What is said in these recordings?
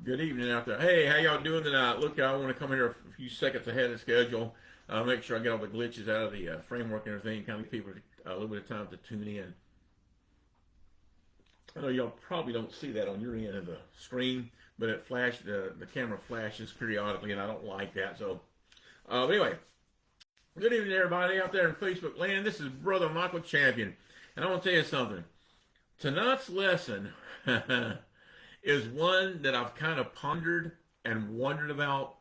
Good evening out there. Hey, how y'all doing tonight? Look, I want to come here a few seconds ahead of schedule. Make sure I get all the glitches out of the framework and everything. Kind of give people a little bit of time to tune in. I know y'all probably don't see that on your end of the screen, but the camera flashes periodically, and I don't like that. But anyway, good evening, everybody out there in Facebook land. This is Brother Michael Champion, and I want to tell you something. Tonight's lesson is one that I've kind of pondered and wondered about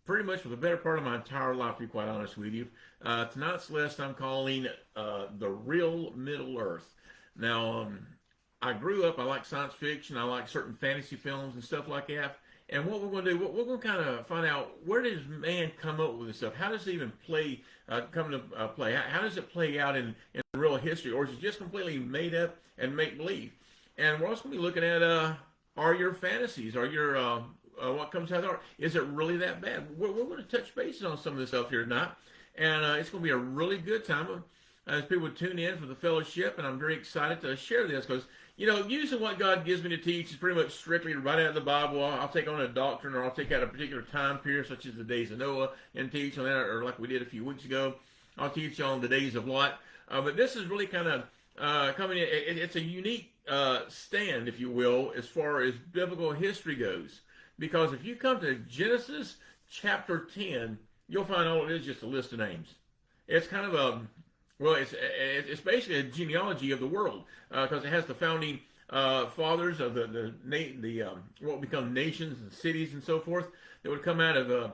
pretty much for the better part of my entire life, to be quite honest with you. Tonight's lesson I'm calling The Real Middle Earth. Now, I grew up, I like science fiction, I like certain fantasy films and stuff like that. And what we're going to do, we're going to kind of find out, where does man come up with this stuff? How does it even come to play? How does it play out in real history? Or is it just completely made up and make believe? And we're also going to be looking at are your fantasies, are your what comes out of the heart, is it really that bad? We're going to touch bases on some of this stuff here tonight, and it's going to be a really good time as people tune in for the fellowship, and I'm very excited to share this because, usually what God gives me to teach is pretty much strictly right out of the Bible. I'll take on a doctrine, or I'll take out a particular time period, such as the days of Noah, and teach on that, or like we did a few weeks ago, I'll teach on the days of Lot. But this is really kind of coming in. It's a unique stand, if you will, as far as biblical history goes. Because if you come to Genesis chapter 10, you'll find all it is just a list of names. It's kind of it's basically a genealogy of the world because it has the founding fathers of the what would become nations and cities and so forth that would come out of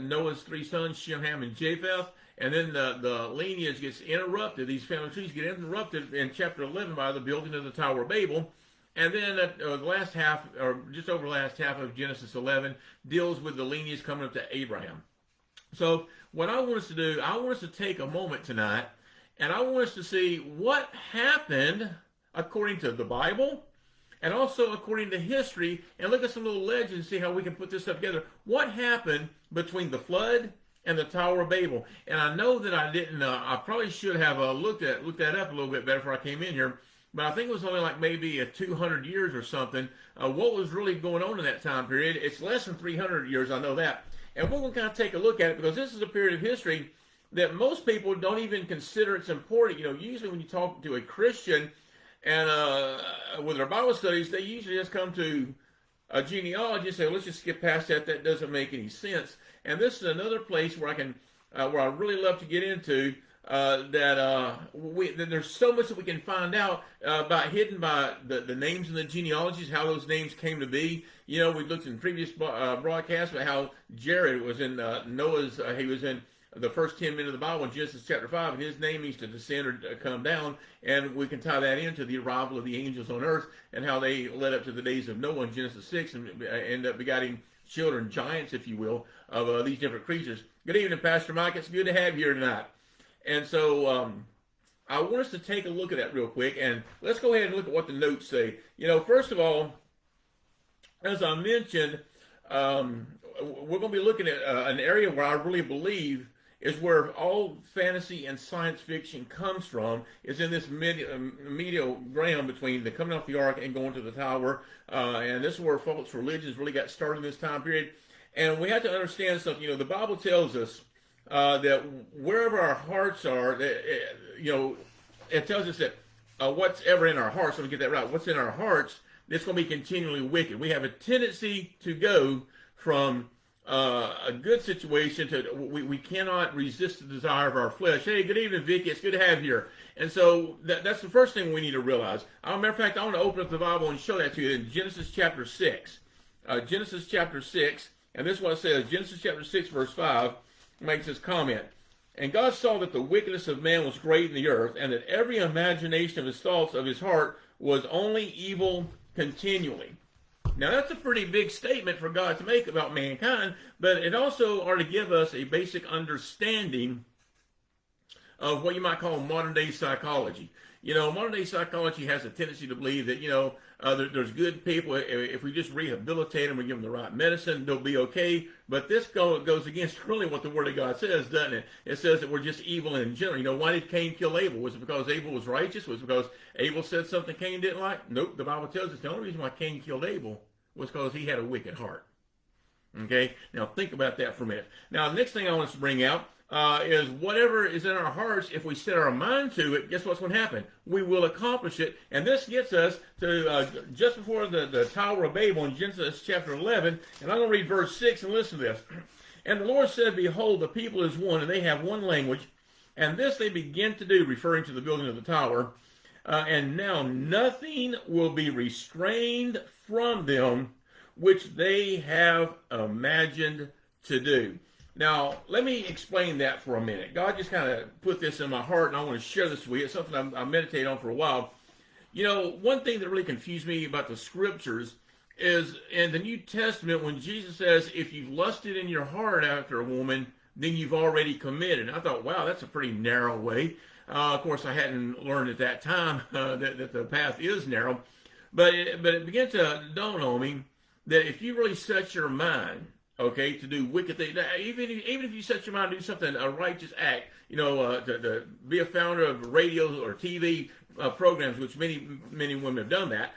Noah's three sons, Shem, Ham, and Japheth. And then the lineage gets interrupted. These family trees get interrupted in chapter 11 by the building of the Tower of Babel. And then the last half, or just over the last half of Genesis 11, deals with the lineage coming up to Abraham. So what I want us to do, I want us to take a moment tonight, and I want us to see what happened according to the Bible, and also according to history, and look at some little legends and see how we can put this stuff together. What happened between the flood and the Tower of Babel? And I know that I didn't, I probably should have looked that up a little bit better before I came in here, but I think it was only like maybe 200 years or something. What was really going on in that time period? It's less than 300 years, I know that. And we're going to kind of take a look at it because this is a period of history that most people don't even consider it's important. Usually when you talk to a Christian and with their Bible studies, they usually just come to a genealogy and say, well, let's just skip past that. That doesn't make any sense. And this is another place where where I really love to get into that there's so much that we can find out hidden by the names and the genealogies, how those names came to be. We looked in previous broadcasts about how Jared was in Noah's, he was in the first 10 minutes of the Bible in Genesis chapter 5, and his name means to descend or come down, and we can tie that into the arrival of the angels on earth and how they led up to the days of Noah in Genesis 6 and end up begetting children, giants, if you will, of these different creatures. Good evening, Pastor Mike. It's good to have you here tonight. And so I want us to take a look at that real quick, and let's go ahead and look at what the notes say. First of all, as I mentioned, we're going to be looking at an area where I really believe is where all fantasy and science fiction comes from, is in this medial ground between the coming off the ark and going to the tower. And this is where false religions really got started in this time period. And we have to understand something. The Bible tells us that wherever our hearts are, it tells us that what's ever in our hearts, let me get that right, what's in our hearts, it's going to be continually wicked. We have a tendency to go from a good situation to, we cannot resist the desire of our flesh. Hey, good evening, Vicky. It's good to have you here. And so that's the first thing we need to realize. As a matter of fact, I want to open up the Bible and show that to you in Genesis chapter 6. Genesis chapter 6, and this is what it says. Genesis chapter 6, verse 5 makes this comment. And God saw that the wickedness of man was great in the earth, and that every imagination of his thoughts of his heart was only evil continually. Now, that's a pretty big statement for God to make about mankind, but it also ought to give us a basic understanding of what you might call modern-day psychology. Modern-day psychology has a tendency to believe that, there's good people. If we just rehabilitate them, we give them the right medicine, they'll be okay. But this goes against really what the Word of God says, doesn't it? It says that we're just evil in general. Why did Cain kill Abel? Was it because Abel was righteous? Was it because Abel said something Cain didn't like? Nope. The Bible tells us the only reason why Cain killed Abel was because he had a wicked heart. Okay, now think about that for a minute. Now, the next thing I want us to bring out is whatever is in our hearts, if we set our mind to it, guess what's going to happen? We will accomplish it. And this gets us to just before the Tower of Babel in Genesis chapter 11. And I'm going to read verse 6 and listen to this. And the Lord said, behold, the people is one, and they have one language. And this they begin to do, referring to the building of the tower. And now nothing will be restrained from them which they have imagined to do. Now, let me explain that for a minute. God just kind of put this in my heart, and I want to share this with you. It's something I meditate on for a while. You know, one thing that really confused me about the scriptures is in the New Testament when Jesus says, if you've lusted in your heart after a woman, then you've already committed. And I thought, wow, that's a pretty narrow way. Of course, I hadn't learned at that time that the path is narrow. But it began to dawn on me that if you really set your mind, okay, to do wicked things, even if you set your mind to do something, a righteous act, you know, to be a founder of radio or TV programs, which many women have done that.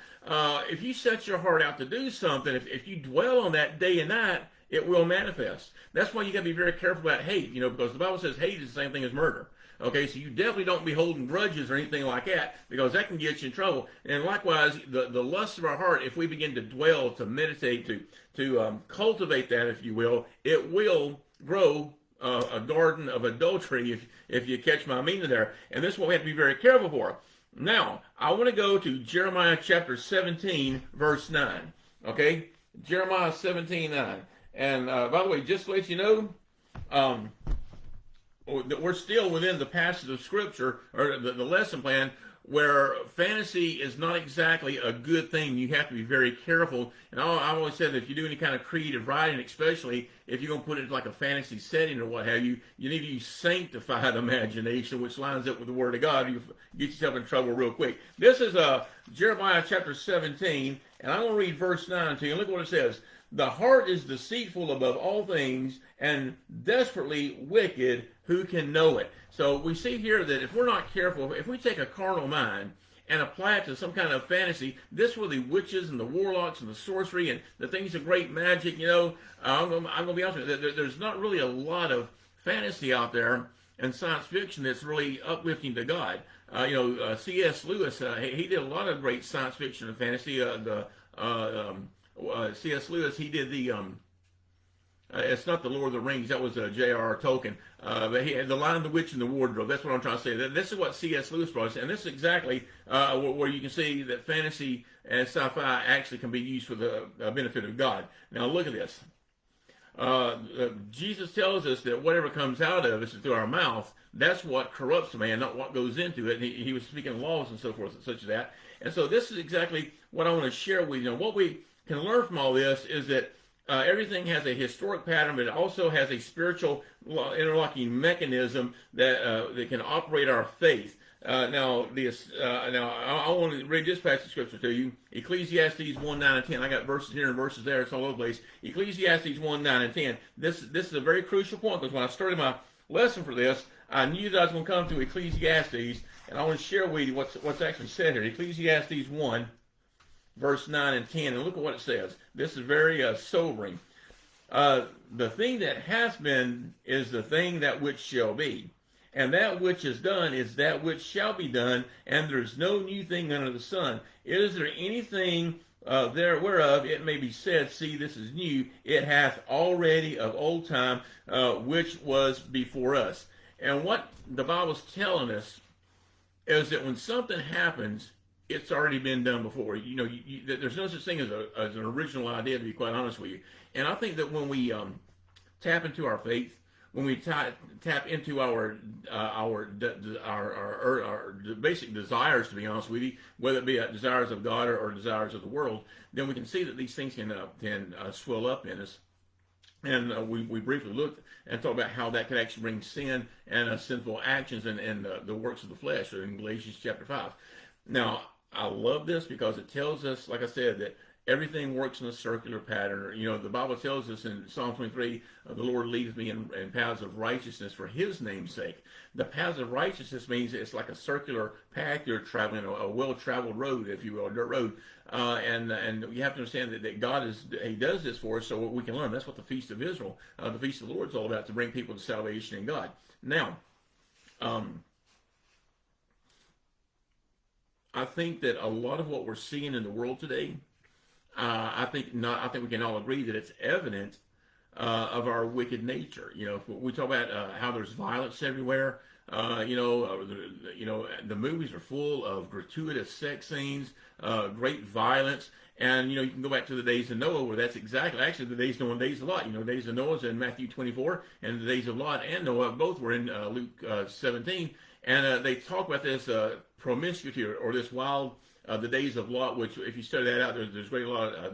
If you set your heart out to do something, if you dwell on that day and night, it will manifest. That's why you got to be very careful about hate, you know, because the Bible says hate is the same thing as murder. Okay, so you definitely don't be holding grudges or anything like that, because that can get you in trouble. And likewise, the lust of our heart, if we begin to dwell, to meditate, to cultivate that, if you will, it will grow a garden of adultery, if you catch my meaning there. And this is what we have to be very careful for. Now, I want to go to Jeremiah chapter 17, verse 9. Okay, Jeremiah 17:9. And by the way, just to let you know, that we're still within the passage of Scripture, or the lesson plan, where fantasy is not exactly a good thing. You have to be very careful. And I always said that if you do any kind of creative writing, especially if you're going to put it in like a fantasy setting or what have you, you need to use sanctified imagination, which lines up with the Word of God. You get yourself in trouble real quick. This is Jeremiah chapter 17, and I'm going to read verse 9 to you. Look what it says. The heart is deceitful above all things and desperately wicked. Who can know it? So we see here that if we're not careful, if we take a carnal mind and apply it to some kind of fantasy, this is where the witches and the warlocks and the sorcery and the things of great magic, you know, I'm going to be honest with you, there's not really a lot of fantasy out there and science fiction that's really uplifting to God. C.S. Lewis, he did a lot of great science fiction and fantasy. C.S. Lewis, he did the... it's not the Lord of the Rings. That was J.R.R. Tolkien. But he had The Lion, the Witch, and the Wardrobe. That's what I'm trying to say. This is what C.S. Lewis brought us. And this is exactly where you can see that fantasy and sci-fi actually can be used for the benefit of God. Now look at this. Jesus tells us that whatever comes out of us through our mouth, that's what corrupts a man, not what goes into it. And he was speaking laws and so forth, such as that. And so this is exactly what I want to share with you. Now, what we can learn from all this is that everything has a historic pattern, but it also has a spiritual interlocking mechanism that can operate our faith. Now I want to read this passage of scripture to you. Ecclesiastes 1, 9, and 10. I got verses here and verses there. It's all over the place. Ecclesiastes 1, 9, and 10. This is a very crucial point, because when I started my lesson for this, I knew that I was going to come to Ecclesiastes, and I want to share with you what's actually said here. Ecclesiastes 1, verse 9 and 10, and look at what it says. This is very sobering. The thing that has been is the thing that which shall be, and that which is done is that which shall be done, and there is no new thing under the sun. Is there anything there whereof it may be said, see, this is new? It hath already of old time, which was before us. And what the Bible's telling us is that when something happens, it's already been done before. You know, there's no such thing as an original idea, to be quite honest with you. And I think that when we tap into our faith, when we tap into our basic desires, to be honest with you, whether it be desires of God or desires of the world, then we can see that these things can swell up in us. And we briefly looked and talked about how that could actually bring sin and sinful actions and the works of the flesh, in Galatians chapter 5. Now, I love this because it tells us, like I said, that Everything works in a circular pattern. You know, the Bible tells us in Psalm 23, the Lord leads me in paths of righteousness for his name's sake. The paths of righteousness means it's like a circular path you're traveling, a well-traveled road, if you will, a dirt road. And you have to understand that God he does this for us so we can learn. That's what the Feast of Israel, the Feast of the Lord is all about, to bring people to salvation in God. Now, I think that a lot of what we're seeing in the world today, I think we can all agree that it's evident of our wicked nature. You know, we talk about how there's violence everywhere. The movies are full of gratuitous sex scenes, great violence. And, you know, you can go back to the days of Noah, where that's actually the days of Noah and days of Lot. You know, the days of Noah is in Matthew 24, and the days of Lot and Noah both were in Luke 17. And they talk about this promiscuity or this wild, the days of Lot, which if you study that out, there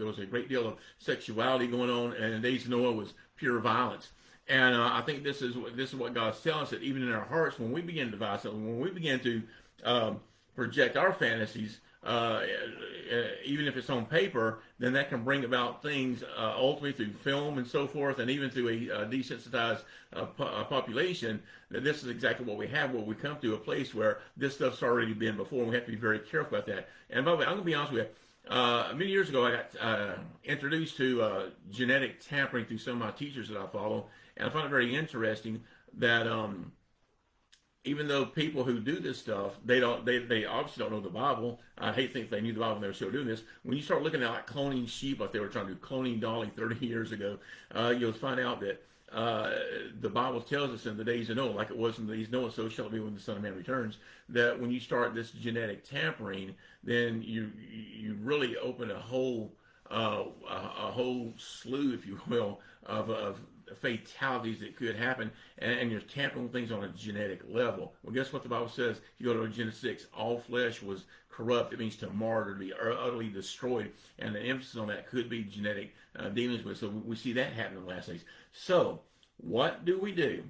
was a great deal of sexuality going on, and the days of Noah was pure violence. And I think this is what God's telling us, that even in our hearts, when we begin to devise something, when we begin to project our fantasies, even if it's on paper, then that can bring about things ultimately through film and so forth, and even through a desensitized population. That this is exactly what we have, where we come to a place where this stuff's already been before, and we have to be very careful about that. And by the way, I'm going to be honest with you. Many years ago, I got introduced to genetic tampering through some of my teachers that I follow, and I find it very interesting that even though people who do this stuff, they obviously don't know the Bible. I hate to think they knew the Bible when they were still doing this. When you start looking at like cloning sheep, like they were trying to do cloning Dolly 30 years ago, you'll find out that the Bible tells us in the days of Noah, like it was in the days of Noah, so shall it be when the Son of Man returns, that when you start this genetic tampering, then you really open a whole slew, if you will, of fatalities that could happen, and you're tampering things on a genetic level. Well, guess what the Bible says? If you go to Genesis 6, all flesh was corrupt. It means to martyr, to be utterly destroyed, and the emphasis on that could be genetic dealings with. So we see that happen in the last days. So what do we do?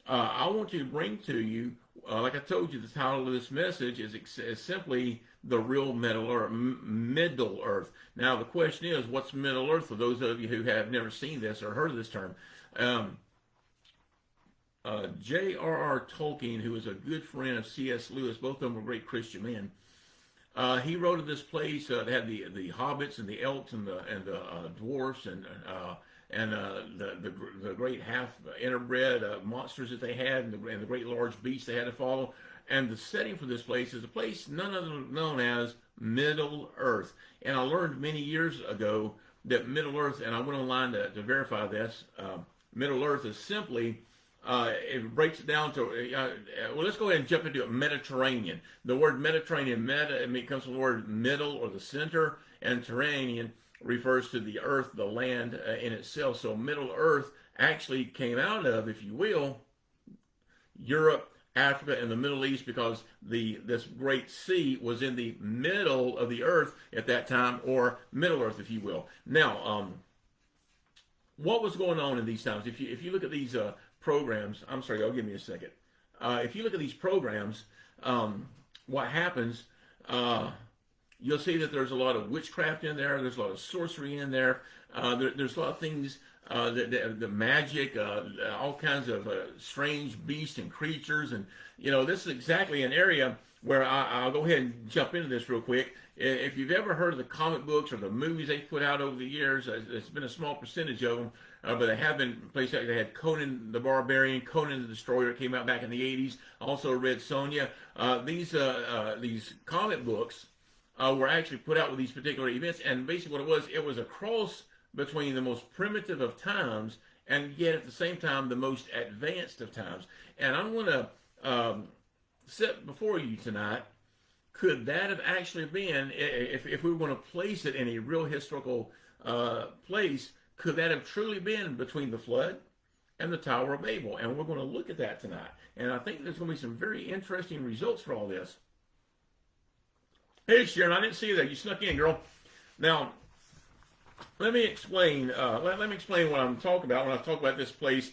I want to bring to you, like I told you, the title of this message is simply the real Middle Earth. Now the question is, what's Middle Earth? For those of you who have never seen this or heard of this term, J.R.R. Tolkien, who is a good friend of C.S. Lewis, both of them were great Christian men. He wrote of this place that had the hobbits and the elks and the dwarfs and the great half interbred monsters that they had, and the great large beasts they had to follow. And the setting for this place is a place none other known as Middle Earth. And I learned many years ago that Middle Earth, and I went online to verify this, Middle Earth is simply, it breaks it down to, well, let's go ahead and jump into it. Mediterranean. The word Mediterranean, it comes from the word middle or the center, and terranean refers to the earth, the land in itself. So Middle Earth actually came out of, if you will, Europe, Africa, and the Middle East, because this great sea was in the middle of the earth at that time, or Middle Earth, if you will. Now, what was going on in these times? If you look at these programs, I'm sorry, y'all give me a second. If you look at these programs, what happens? You'll see that there's a lot of witchcraft in there. There's a lot of sorcery in there. There's a lot of things, the magic, all kinds of strange beasts and creatures. And, you know, this is exactly an area where I'll go ahead and jump into this real quick. If you've ever heard of the comic books or the movies they've put out over the years, it's been a small percentage of them, but they have been places like they had Conan the Barbarian, Conan the Destroyer, it came out back in the 80s. Also Red Sonja. These comic books were actually put out with these particular events, and basically what it was a cross between the most primitive of times and yet at the same time the most advanced of times. And I'm going to set before you tonight, could that have actually been, if we were going to place it in a real historical place, could that have truly been between the flood and the Tower of Babel? And we're going to look at that tonight. And I think there's going to be some very interesting results for all this. Hey, Sharon, I didn't see you there. You snuck in, girl. Now, let me explain. Let me explain what I'm talking about when I talk about this place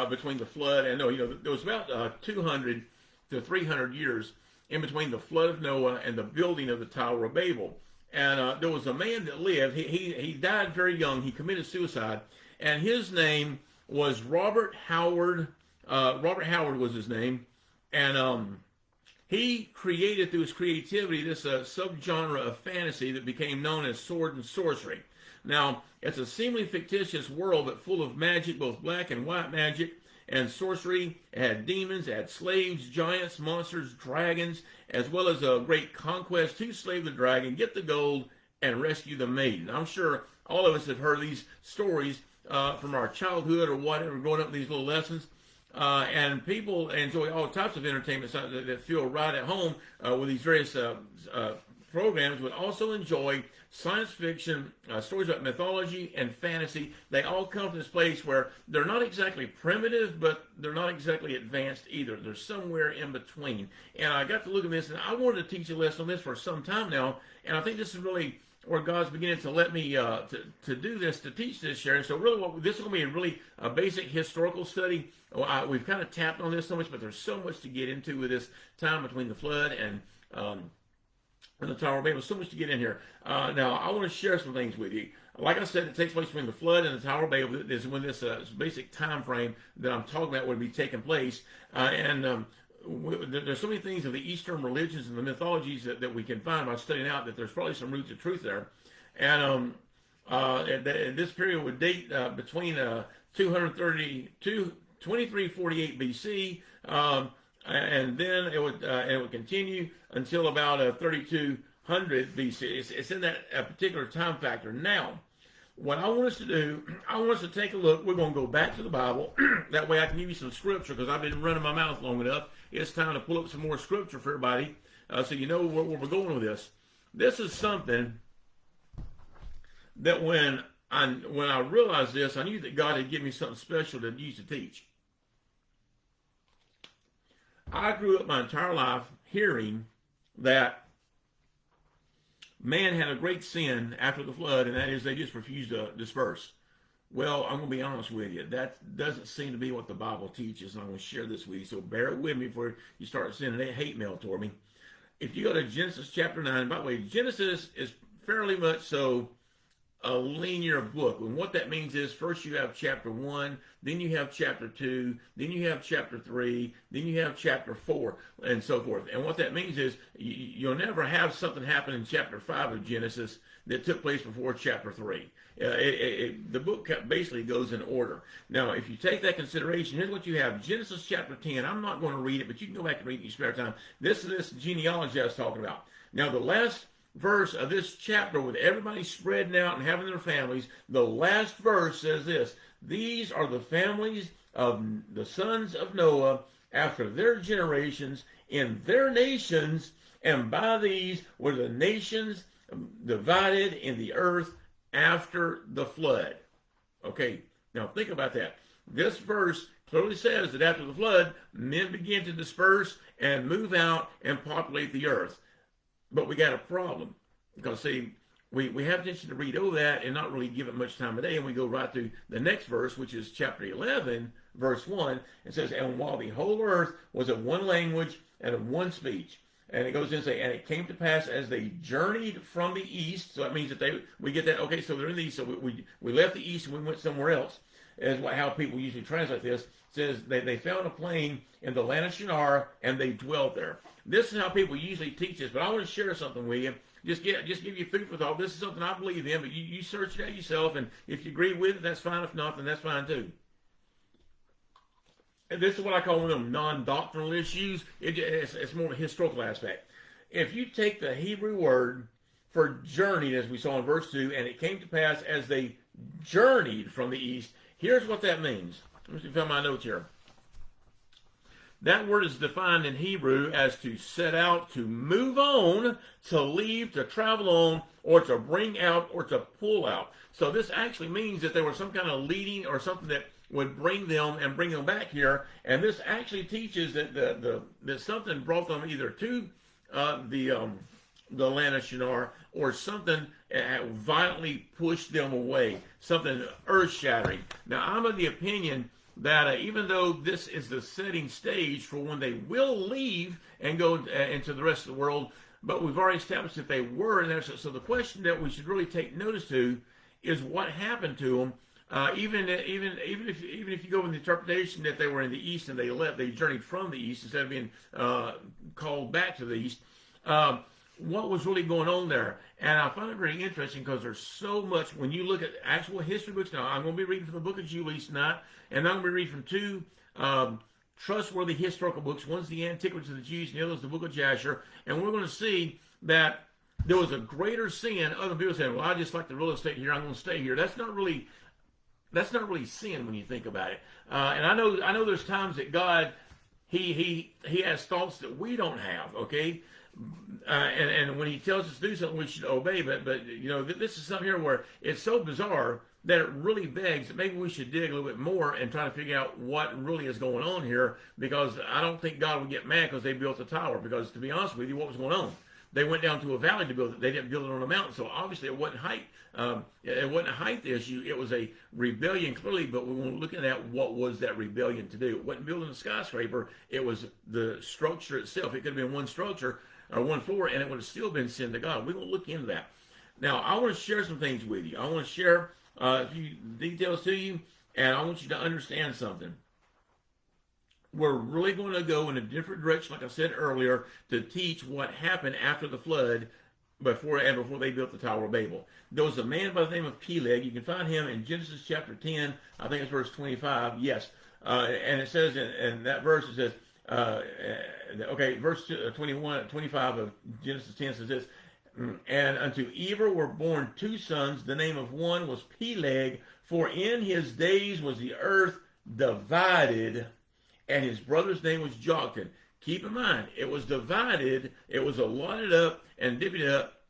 between the flood and Noah. You know, there was about 200 to 300 years in between the flood of Noah and the building of the Tower of Babel. And there was a man that lived. He died very young. He committed suicide, and his name was Robert Howard. Robert Howard was his name, and he created through his creativity this subgenre of fantasy that became known as sword and sorcery. Now, it's a seemingly fictitious world, but full of magic, both black and white magic, and sorcery. It had demons, it had slaves, giants, monsters, dragons, as well as a great conquest to slay the dragon, get the gold, and rescue the maiden. I'm sure all of us have heard these stories from our childhood or whatever, growing up with these little lessons. And people enjoy all types of entertainment that feel right at home with these various programs, but also enjoy science fiction, stories about mythology and fantasy. They all come from this place where they're not exactly primitive, but they're not exactly advanced either. They're somewhere in between. And I got to look at this, and I wanted to teach a lesson on this for some time now, and I think this is really where God's beginning to let me to do this, to teach this, Sharon. So really, this is going to be a really basic historical study. We've kind of tapped on this so much, but there's so much to get into with this time between the flood and the Tower of Babel. So much to get in here. Now, I want to share some things with you. Like I said, it takes place between the flood and the Tower of Babel. This is when this basic time frame that I'm talking about would be taking place. There's so many things of the Eastern religions and the mythologies that we can find by studying out that there's probably some roots of truth there. And this period would date between 2348 BC, and then it would continue until about 3200 BC. It's in that particular time factor. Now, what I want us to do, I want us to take a look. We're going to go back to the Bible. That way I can give you some scripture, because I've been running my mouth long enough. It's time to pull up some more scripture for everybody so you know where we're going with this. This is something that when I realized this, I knew that God had given me something special to use to teach. I grew up my entire life hearing that man had a great sin after the flood, and that is they just refused to disperse. Well, I'm going to be honest with you. That doesn't seem to be what the Bible teaches, and I'm going to share this with you. So bear with me before you start sending hate mail toward me. If you go to Genesis chapter 9, by the way, Genesis is fairly much so a linear book. And what that means is first you have chapter 1, then you have chapter 2, then you have chapter 3, then you have chapter 4, and so forth. And what that means is you'll never have something happen in chapter 5 of Genesis that took place before chapter 3. The book basically goes in order. Now, if you take that consideration, here's what you have. Genesis chapter 10. I'm not going to read it, but you can go back and read it in your spare time. This is this genealogy I was talking about. Now, the last verse of this chapter, with everybody spreading out and having their families, the last verse says this: these are the families of the sons of Noah after their generations in their nations, and by these were the nations divided in the earth after the flood. Okay, now think about that. This verse clearly says that after the flood, men began to disperse and move out and populate the earth. But we got a problem, because see, we have tendency to read over that and not really give it much time today, and we go right to the next verse, which is chapter 11, verse 1. It says, and while the whole earth was of one language and of one speech. And it goes in and say, and it came to pass as they journeyed from the east. So that means that we get that, okay, so they're in the east, so we left the east and we went somewhere else, is how people usually translate this. It says they found a plain in the land of Shinar, and they dwelt there. This is how people usually teach this, but I want to share something with you. Just give you food for thought. This is something I believe in, but you search it out yourself, and if you agree with it, that's fine. If not, then that's fine too. And this is what I call one of them non-doctrinal issues. It's more of a historical aspect. If you take the Hebrew word for journeyed, as we saw in verse 2, and it came to pass as they journeyed from the east, here's what that means. Let me find my notes here. That word is defined in Hebrew as to set out, to move on, to leave, to travel on, or to bring out, or to pull out. So this actually means that there was some kind of leading or something that would bring them and bring them back here. And this actually teaches that that something brought them either to the land of Shinar, or something violently pushed them away, something earth-shattering. Now, I'm of the opinion that even though this is the setting stage for when they will leave and go into the rest of the world, but we've already established that they were in there. So the question that we should really take notice to is what happened to them. Even if you go with the interpretation that they were in the east and they journeyed from the east instead of being called back to the east. What was really going on there? And I find it very interesting because there's so much when you look at actual history books. Now I'm going to be reading from the book of Jubilees tonight, and I'm going to be reading from two trustworthy historical books. One's the Antiquities of the Jews, and the other is the book of Jasher. And we're going to see that there was a greater sin. Other people saying, "Well, I just like the real estate here. I'm going to stay here." That's not really sin when you think about it. And I know there's times that God he has thoughts that we don't have. Okay. And when he tells us to do something, we should obey. But this is something here where it's so bizarre that it really begs that maybe we should dig a little bit more and try to figure out what really is going on here. Because I don't think God would get mad because they built the tower. Because to be honest with you, what was going on? They went down to a valley to build it. They didn't build it on a mountain. So obviously it wasn't height. It wasn't a height issue. It was a rebellion clearly. But we were looking at what was that rebellion to do. It wasn't building a skyscraper. It was the structure itself. It could have been one structure or one floor, and it would have still been sin to God. We're going to look into that. Now, I want to share some things with you. I want to share a few details to you, and I want you to understand something. We're really going to go in a different direction, like I said earlier, to teach what happened after the flood before they built the Tower of Babel. There was a man by the name of Peleg. You can find him in Genesis chapter 10, I think it's verse 25. Yes. And it says in that verse, it says, verse 25 of Genesis 10 says this, and unto Eber were born two sons. The name of one was Peleg, for in his days was the earth divided, and his brother's name was Joktan. Keep in mind, it was divided, it was allotted up and divvied up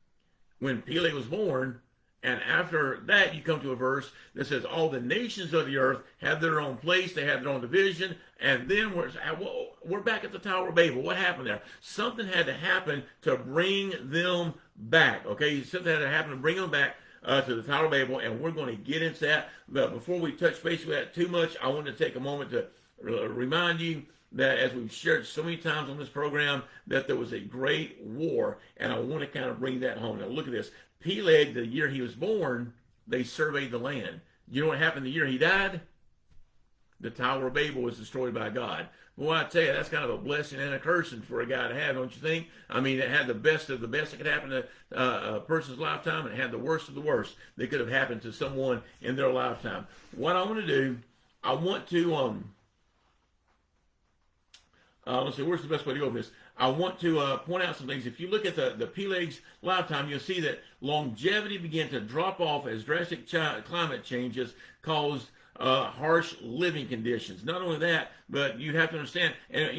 when Peleg was born. And after that, you come to a verse that says all the nations of the earth have their own place, they have their own division, and then we're back at the Tower of Babel. What happened there? Something had to happen to bring them back, okay? Something had to happen to bring them back to the Tower of Babel, and we're going to get into that. But before we touch base with that too much, I want to take a moment to remind you that, as we've shared so many times on this program, that there was a great war, and I want to kind of bring that home. Now, look at this. Peleg, the year he was born, they surveyed the land. You know what happened the year he died? The Tower of Babel was destroyed by God. Boy, I tell you, that's kind of a blessing and a cursing for a guy to have, don't you think? I mean, it had the best of the best that could happen to a person's lifetime, and it had the worst of the worst that could have happened to someone in their lifetime. What I want to do, I want to, let's see, where's the best way to go with this? I want to point out some things. If you look at the Peleg's lifetime, you'll see that longevity began to drop off as drastic climate changes caused harsh living conditions. Not only that, but you have to understand, and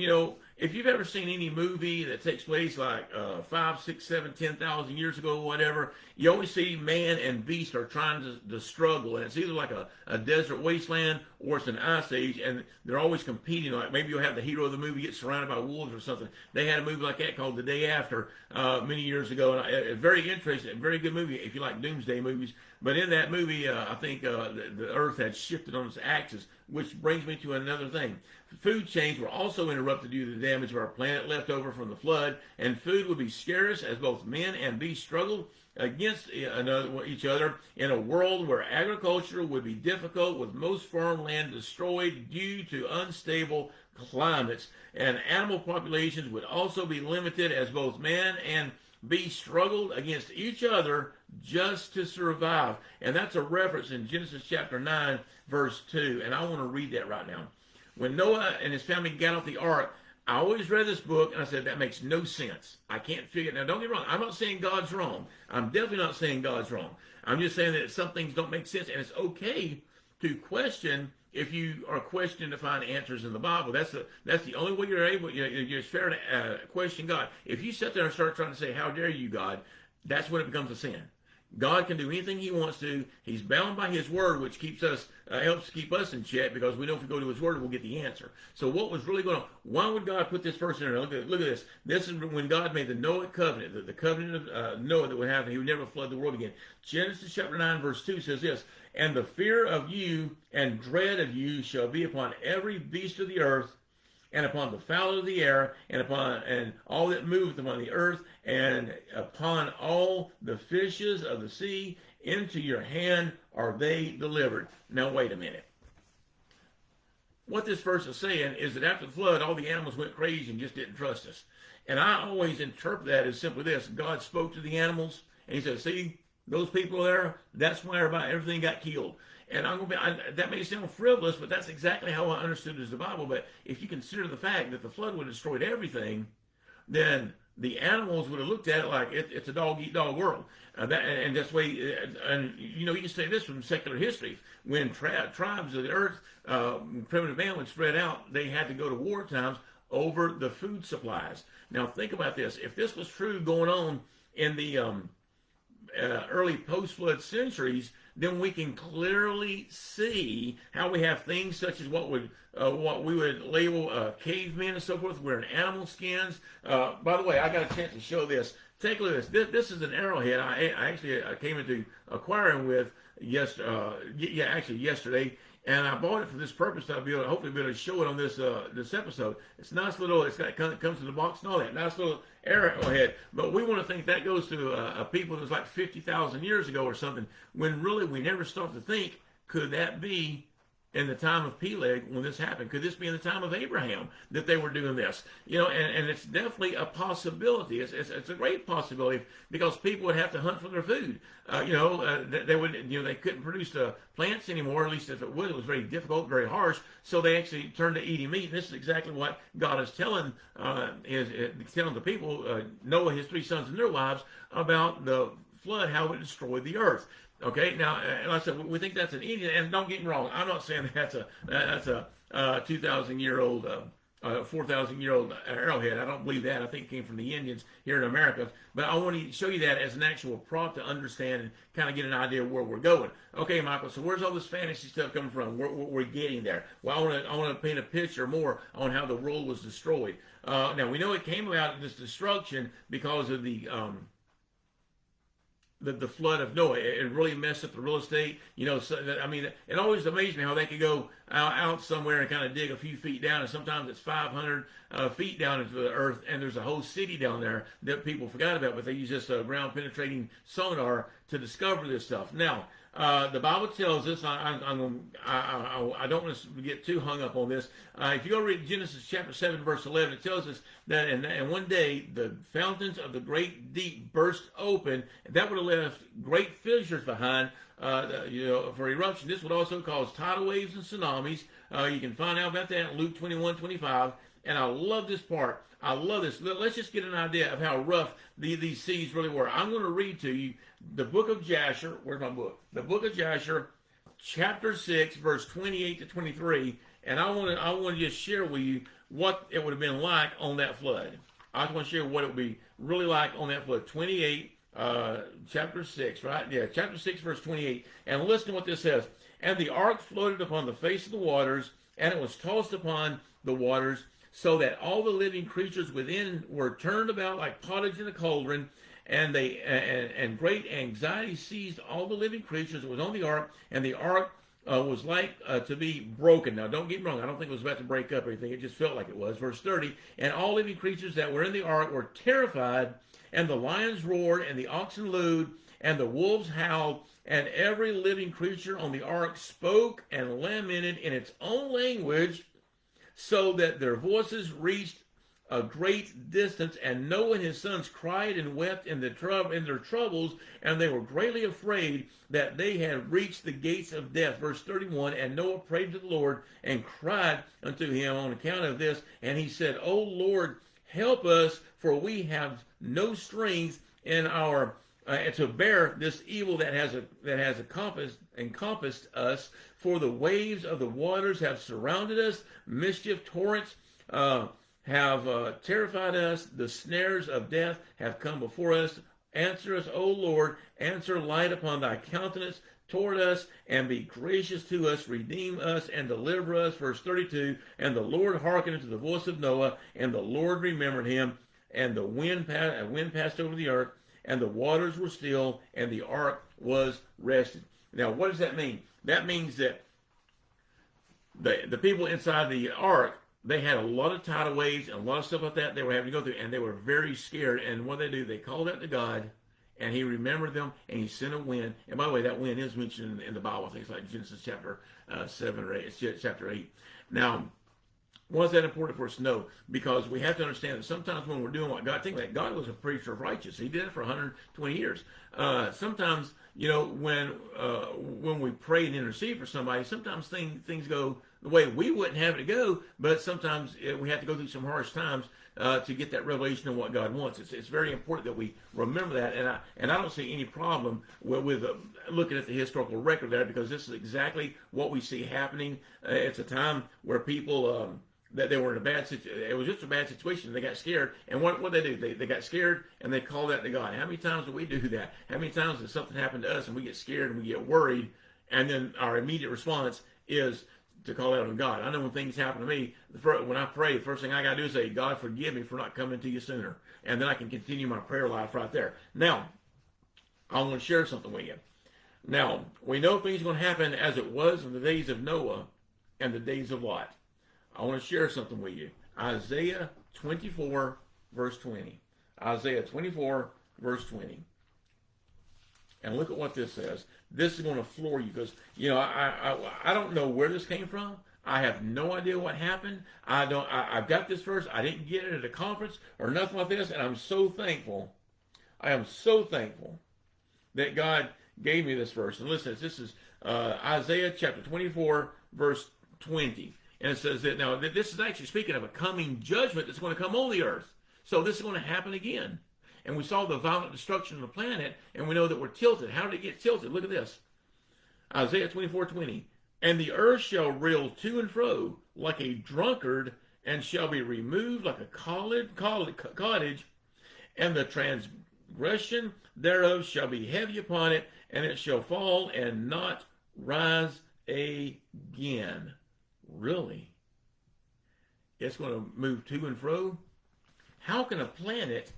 if you've ever seen any movie that takes place like 5, 6, 7, 10,000 years ago, whatever, you always see man and beast are trying to struggle, and it's either like a desert wasteland or it's an ice age, and they're always competing. Like maybe you'll have the hero of the movie get surrounded by wolves or something. They had a movie like that called The Day After many years ago, and a very interesting, very good movie if you like doomsday movies. But in that movie, I think the earth had shifted on its axis, which brings me to another thing. Food chains were also interrupted due to the damage of our planet left over from the flood, and food would be scarce as both men and beasts struggled against each other in a world where agriculture would be difficult, with most farmland destroyed due to unstable climates, and animal populations would also be limited as both man and beasts struggled against each other just to survive. And that's a reference in Genesis chapter 9, verse 2, and I want to read that right now. When Noah and his family got off the ark, I always read this book, and I said, that makes no sense. I can't figure it. Now, don't get me wrong. I'm not saying God's wrong. I'm definitely not saying God's wrong. I'm just saying that some things don't make sense, and it's okay to question if you are questioning to find answers in the Bible. That's the only way you're able. It's fair to question God. If you sit there and start trying to say, how dare you, God, that's when it becomes a sin. God can do anything he wants to. He's bound by his word, which keeps us, helps keep us in check, because we know if we go to his word, we'll get the answer. So what was really going on? Why would God put this verse in there? Look at this. This is when God made the Noah covenant, the covenant of Noah that would happen. He would never flood the world again. Genesis chapter 9, verse 2 says this, and the fear of you and dread of you shall be upon every beast of the earth, and upon the fowl of the air, and all that moveth upon the earth, and upon all the fishes of the sea. Into your hand are they delivered. Now wait a minute. What this verse is saying is that after the flood, all the animals went crazy and just didn't trust us. And I always interpret that as simply this: God spoke to the animals, and He said, "See, those people there, that's why everything got killed." And that may sound frivolous, but that's exactly how I understood it as the Bible. But if you consider the fact that the flood would have destroyed everything, then the animals would have looked at it like it's a dog-eat-dog world. And that's the way, and you know, you can say this from secular history. When tribes of the earth, primitive man would spread out, they had to go to war times over the food supplies. Now think about this. If this was true going on in the early post-flood centuries, then we can clearly see how we have things such as what we would label cavemen and so forth, wearing animal skins. By the way, I got a chance to show this. Take a look at this. This is an arrowhead I came into acquiring with yesterday. And I bought it for this purpose. I'll be able to, hopefully be able to show it on this episode. It's a nice little, it comes in the box and all that. Nice little arrowhead. But we want to think that goes to a people that was like 50,000 years ago or something, when really we never start to think, could that be in the time of Peleg when this happened? Could this be in the time of Abraham that they were doing this? You know, and it's definitely a possibility. It's a great possibility, because people would have to hunt for their food. They couldn't produce plants anymore. At least if it would, it was very difficult, very harsh. So they actually turned to eating meat. And this is exactly what God is telling telling the people, Noah, his 3 sons, and their wives, about the flood, how it destroyed the earth. Okay, now, like I said, we think that's an Indian, and don't get me wrong, I'm not saying that's a 2,000-year-old, 4,000-year-old arrowhead. I don't believe that. I think it came from the Indians here in America. But I want to show you that as an actual prop to understand and kind of get an idea of where we're going. Okay, Michael, so where's all this fantasy stuff coming from? We're getting there. Well, I want to paint a picture more on how the world was destroyed. Now, we know it came about, this destruction, because of the flood of Noah. It really messed up the real estate. You know, it always amazed me how they could go out somewhere and kind of dig a few feet down, and sometimes it's 500 feet down into the earth, and there's a whole city down there that people forgot about, but they use this ground penetrating sonar to discover this stuff. Now, the Bible tells us, I don't want to get too hung up on this. If you go read Genesis chapter 7, verse 11, it tells us that in one day the fountains of the great deep burst open, and that would have left great fissures behind for eruption. This would also cause tidal waves and tsunamis. You can find out about that in Luke 21:25. And I love this part. I love this. Let's just get an idea of how rough these seas really were. I'm going to read to you the book of Jasher. Where's my book? The book of Jasher, chapter 6, verse 28 to 23. And I want to just share with you what it would have been like on that flood. I just want to share what it would be really like on that flood. 28, chapter 6, right? Yeah, chapter 6, verse 28. And listen to what this says. And the ark floated upon the face of the waters, and it was tossed upon the waters, so that all the living creatures within were turned about like pottage in a cauldron, and great anxiety seized all the living creatures that was on the ark, and the ark was like to be broken. Now, don't get me wrong, I don't think it was about to break up or anything. It just felt like it was. Verse 30, and all living creatures that were in the ark were terrified, and the lions roared, and the oxen lowed, and the wolves howled, and every living creature on the ark spoke and lamented in its own language, so that their voices reached a great distance. And Noah and his sons cried and wept in their troubles, and they were greatly afraid that they had reached the gates of death. Verse 31, and Noah prayed to the Lord and cried unto him on account of this. And he said, O Lord, help us, for we have no strength in our to bear this evil that has encompassed us. For the waves of the waters have surrounded us, mischief torrents have terrified us, the snares of death have come before us. Answer us, O Lord, answer light upon thy countenance toward us, and be gracious to us, redeem us, and deliver us. Verse 32, and the Lord hearkened unto the voice of Noah, and the Lord remembered him, and the wind passed over the earth, and the waters were still, and the ark was rested. Now, what does that mean? That means that the people inside the ark they had a lot of tidal waves and a lot of stuff like that they were having to go through, and they were very scared. And what they do, they called out to God, and He remembered them, and He sent a wind. And by the way, that wind is mentioned in the Bible. I think it's like Genesis chapter 7 or 8. It's chapter 8. Now, why is that important for us to know? Because we have to understand that sometimes when we're doing what God, think that God was a preacher of righteousness. He did it for 120 years. Sometimes, when we pray and intercede for somebody, sometimes things go the way we wouldn't have it to go, but sometimes we have to go through some harsh times to get that revelation of what God wants. It's very important that we remember that, and I don't see any problem with looking at the historical record there, because this is exactly what we see happening. It's a time where people that they were in a bad situation. It was just a bad situation. They got scared, and what they do? They got scared and they called out to God. How many times do we do that? How many times does something happen to us and we get scared and we get worried, and then our immediate response is to call out on God? I know when things happen to me, when I pray, the first thing I got to do is say, God, forgive me for not coming to you sooner. And then I can continue my prayer life right there. Now, I want to share something with you. Now, we know things are going to happen as it was in the days of Noah and the days of Lot. I want to share something with you. Isaiah 24, verse 20. Isaiah 24, verse 20. And look at what this says. This is going to floor you, because I don't know where this came from. I have no idea what happened. I've got this verse. I didn't get it at a conference or nothing like this, and I'm so thankful. I am so thankful that God gave me this verse. And listen, this is Isaiah chapter 24, verse 20. And it says that now this is actually speaking of a coming judgment that's going to come on the earth. So this is going to happen again. And we saw the violent destruction of the planet, and we know that we're tilted. How did it get tilted? Look at this. Isaiah 24:20. And the earth shall reel to and fro like a drunkard, and shall be removed like a cottage, and the transgression thereof shall be heavy upon it, and it shall fall and not rise again. Really? It's going to move to and fro? How can a planet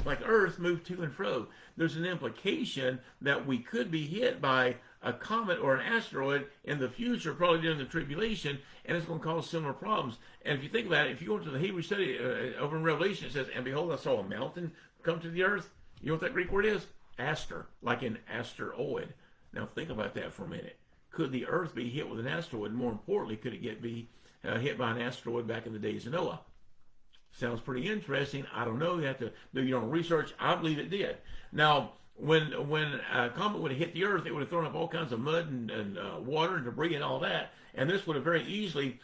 like Earth move to and fro? There's an implication that we could be hit by a comet or an asteroid in the future, probably during the tribulation, and it's going to cause similar problems. And if you think about it, if you go into the Hebrew study over in Revelation, it says, and behold, I saw a mountain come to the earth. You know what that Greek word is? Aster, like an asteroid. Now think about that for a minute. Could the earth be hit with an asteroid? More importantly, could it be hit by an asteroid back in the days of Noah? Sounds pretty interesting. I don't know. You have to do your own research. I believe it did. Now, when a comet would have hit the earth, it would have thrown up all kinds of mud and water and debris and all that. And this would have very easily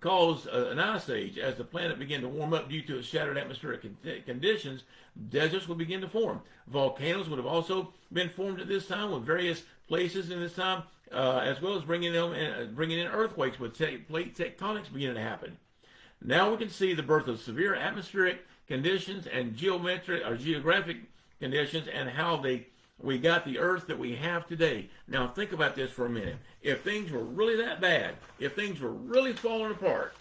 caused an ice age. As the planet began to warm up due to its shattered atmospheric conditions, deserts would begin to form. Volcanoes would have also been formed at this time, with various places in this time, as well as bringing in earthquakes, with plate tectonics beginning to happen. Now we can see the birth of severe atmospheric conditions and geographic conditions, and how we got the earth that we have today. Now think about this for a minute. If things were really that bad, if things were really falling apart,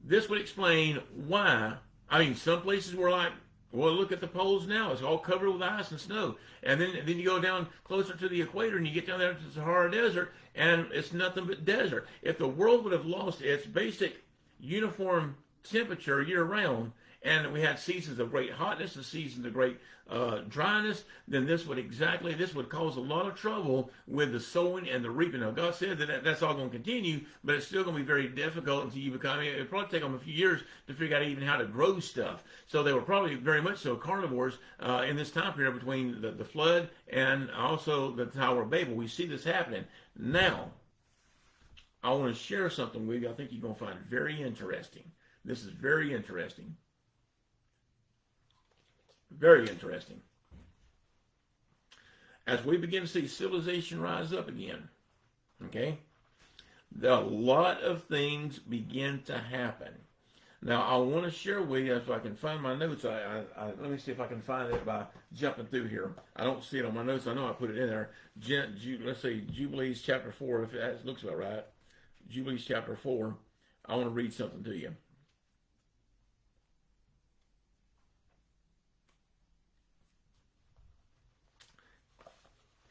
this would explain why. I mean, some places were like, well, look at the poles now. It's all covered with ice and snow. And then you go down closer to the equator, and you get down there to the Sahara Desert, and it's nothing but desert. If the world would have lost its basic uniform temperature year-round, and we had seasons of great hotness and seasons of great dryness, then this would cause a lot of trouble with the sowing and the reaping. Now, God said that that's all going to continue, but it's still going to be very difficult until you become. It'll probably take them a few years to figure out even how to grow stuff. So they were probably very much so carnivores in this time period between the flood and also the Tower of Babel. We see this happening. Now, I want to share something with you I think you're going to find very interesting. This is very interesting. Very interesting. As we begin to see civilization rise up again, okay, a lot of things begin to happen. Now, I want to share with you, if I can find my notes. Let me see if I can find it by jumping through here. I don't see it on my notes. I know I put it in there. Let's say Jubilees chapter 4, if that looks about right. Jubilees chapter 4. I want to read something to you.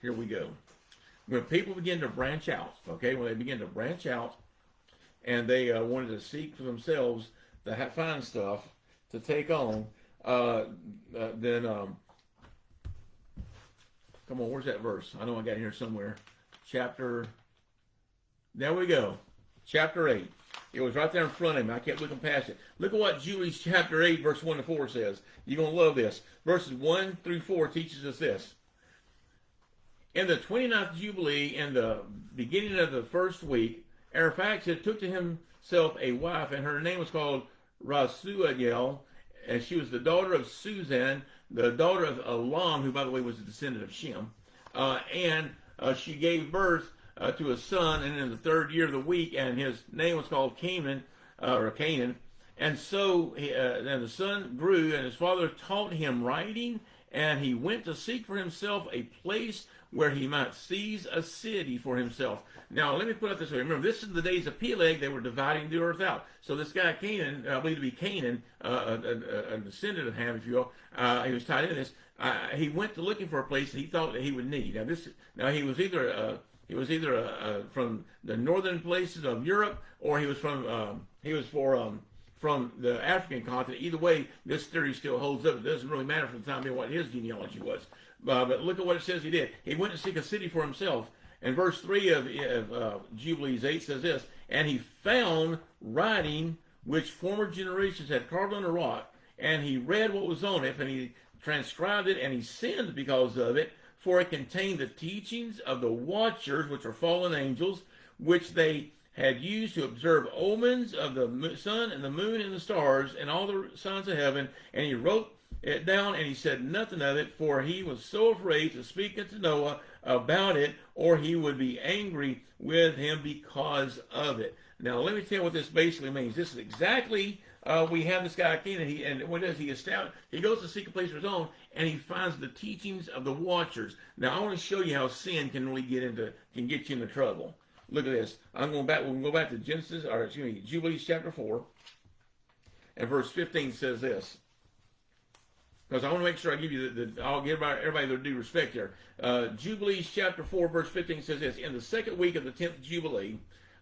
Here we go. when people begin to branch out, okay, when they begin to branch out and they wanted to seek for themselves to find stuff to take on, then come on, where's that verse? I know I got it here somewhere. There we go. Chapter 8. It was right there in front of him. I kept looking past it. Look at what Jubilees chapter 8, verse 1 to 4 says. You're going to love this. Verses 1 through 4 teaches us this. In the 29th Jubilee, in the beginning of the first week, Arphaxad took to himself a wife, and her name was called Rasuael, and she was the daughter of Susan, the daughter of Elam, who, by the way, was a descendant of Shem. And she gave birth to a son, and in the third year of the week, and his name was called Canaan. And so then the son grew, and his father taught him writing, and he went to seek for himself a place where he might seize a city for himself. Now, let me put it this way. Remember, this is the days of Peleg. They were dividing the earth out. So this guy Canaan, I believe to be Canaan, a descendant of Ham, if you will, he was tied into this. He went to looking for a place that he thought that he would need. Now he was either from the northern places of Europe, or he was from the African continent. Either way, this theory still holds up. It doesn't really matter for the time being what his genealogy was. But look at what it says he did. He went to seek a city for himself. And verse 3 of Jubilees 8 says this, and he found writing which former generations had carved on the rock, and he read what was on it, and he transcribed it, and he sinned because of it, for it contained the teachings of the watchers, which are fallen angels, which they had used to observe omens of the sun and the moon and the stars and all the signs of heaven. And he wrote it down, and he said nothing of it, for he was so afraid to speak unto Noah about it, or he would be angry with him because of it. Now, let me tell you what this basically means. This is exactly, we have this guy, Canaan, and what does he establish? He goes to seek a place of his own, and he finds the teachings of the watchers. Now, I want to show you how sin can really get you into trouble. Look at this. We'll go back to Jubilees chapter 4, and verse 15 says this. Because I want to make sure I give you I'll give everybody their due respect here. Jubilees chapter 4, verse 15 says this, in the second week of the 10th Jubilee,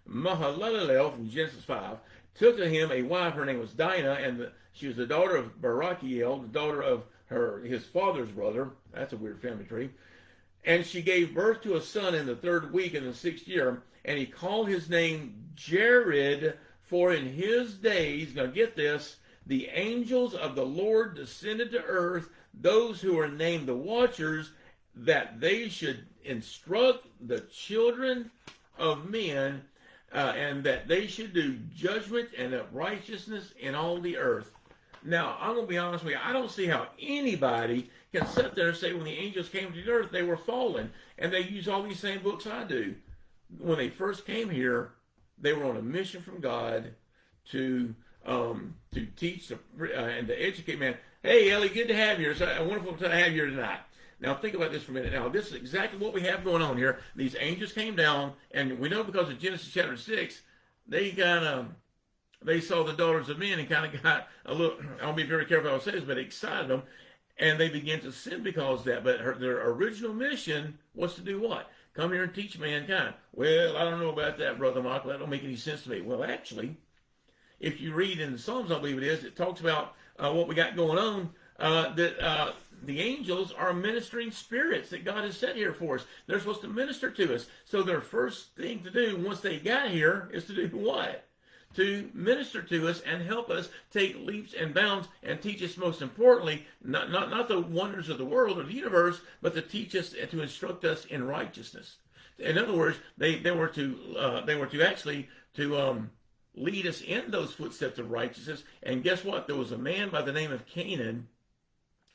Mahalalel from Genesis 5 took to him a wife. Her name was Dinah, and she was the daughter of Barachiel, the daughter of his father's brother. That's a weird family tree. And she gave birth to a son in the third week in the 6th year, and he called his name Jared, for in his days, now get this, the angels of the Lord descended to earth, those who are named the watchers, that they should instruct the children of men, and that they should do judgment and righteousness in all the earth. Now, I'm going to be honest with you. I don't see how anybody can sit there and say when the angels came to the earth, they were fallen. And they use all these same books I do. When they first came here, they were on a mission from God to teach and to educate man. Hey, Ellie, good to have you. It's wonderful to have you here tonight. Now, think about this for a minute. Now, this is exactly what we have going on here. These angels came down, and we know because of Genesis chapter 6, they saw the daughters of men and kind of got a little, I'll be very careful how I say this, but it excited them, and they began to sin because of that. But their original mission was to do what? Come here and teach mankind. Well, I don't know about that, Brother Michael. That don't make any sense to me. Well, actually, if you read in the Psalms, I believe it is, it talks about what we got going on, that the angels are ministering spirits that God has set here for us. They're supposed to minister to us. So their first thing to do once they got here is to do what? To minister to us and help us take leaps and bounds and teach us, most importantly, not the wonders of the world or the universe, but to teach us and to instruct us in righteousness. In other words, they were to actually lead us in those footsteps of righteousness. And guess what? There was a man by the name of Canaan,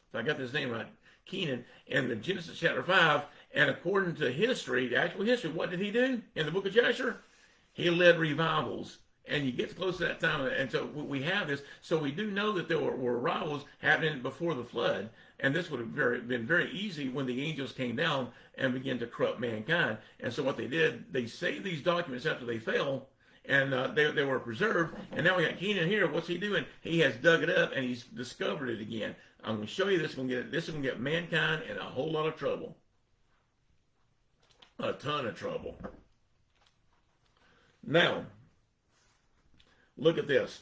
if I got this name right, Canaan, in the Genesis chapter 5, and according to history, the actual history, what did he do in the book of Jasher? He led revivals. And you get close to that time, and so we have this. So we do know that there were revivals happening before the flood, and this would have been very easy when the angels came down and began to corrupt mankind. And so what they did, they saved these documents after they fell, and they were preserved. And now we got Canaan here. What's he doing? He has dug it up, and he's discovered it again. I'm going to show you this. This is going to get mankind in a whole lot of trouble. A ton of trouble. Now, look at this.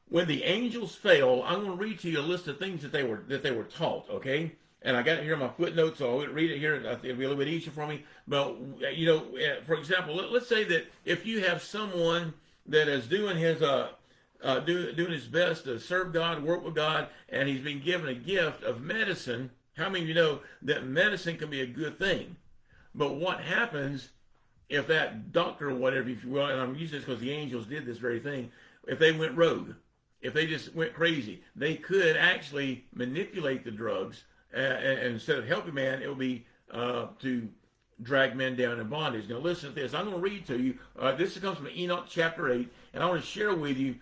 When the angels fell, I'm going to read to you a list of things that they were taught, okay? And I got it here in my footnotes, so I'll read it here. It'll be a little bit easier for me. But, you know, for example, let's say that if you have someone that is doing his doing his best to serve God, work with God, and he's been given a gift of medicine, how many of you know that medicine can be a good thing? But what happens if that doctor or whatever, if you will, and I'm using this because the angels did this very thing, if they went rogue, if they just went crazy, they could actually manipulate the drugs, and instead of helping man, it would be to drag men down in bondage. Now listen to this. I'm going to read to you. This comes from Enoch chapter 8, and I want to share with you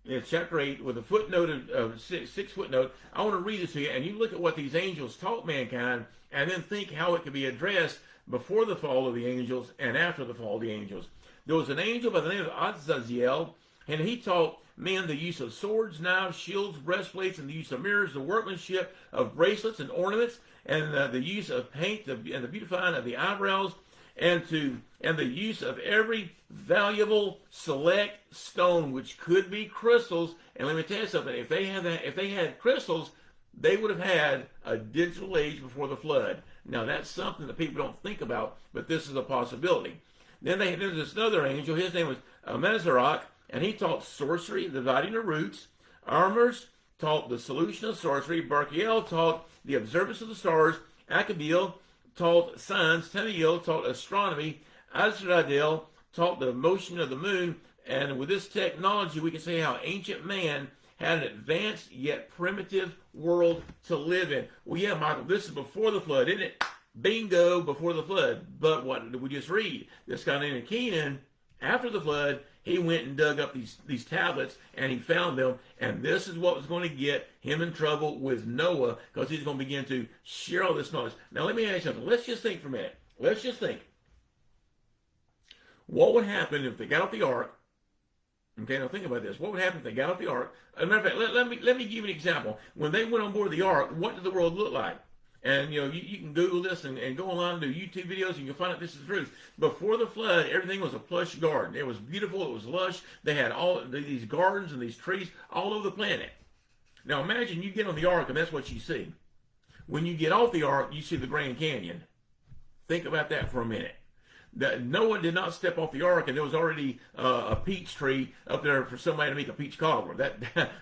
it's chapter 8 with a footnote of six footnote. I want to read this to you, and you look at what these angels taught mankind, and then think how it could be addressed before the fall of the angels and after the fall of the angels. There was an angel by the name of Azazel, and he taught men the use of swords, knives, shields, breastplates, and the use of mirrors, the workmanship of bracelets and ornaments, and the use of paint and the beautifying of the eyebrows, and the use of every valuable select stone, which could be crystals. And let me tell you something: if they had crystals, they would have had a digital age before the flood. Now that's something that people don't think about, but this is a possibility. Then there's this another angel. His name was Mezarach, and he taught sorcery, dividing the roots. Armors taught the solution of sorcery. Barkiel taught the observance of the stars. Akabil taught signs. Taniel taught astronomy. Azradel taught the motion of the moon. And with this technology, we can see how ancient man had an advanced yet primitive world to live in. Well, yeah, Michael, this is before the flood, isn't it? Bingo, before the flood. But what did we just read? This guy named Canaan, after the flood, he went and dug up these tablets, and he found them, and this is what was going to get him in trouble with Noah, because he's going to begin to share all this knowledge. Now, let me ask you something. Let's just think for a minute. Let's just think. What would happen if they got off the ark? Okay, now think about this. What would happen if they got off the ark? As a matter of fact, let me give you an example. When they went on board the ark, what did the world look like? And, you know, you can Google this and go online and do YouTube videos, and you'll find out this is the truth. Before the flood, everything was a plush garden. It was beautiful. It was lush. They had all these gardens and these trees all over the planet. Now, imagine you get on the ark, and that's what you see. When you get off the ark, you see the Grand Canyon. Think about that for a minute. Noah did not step off the ark, and there was already a peach tree up there for somebody to make a peach cobbler.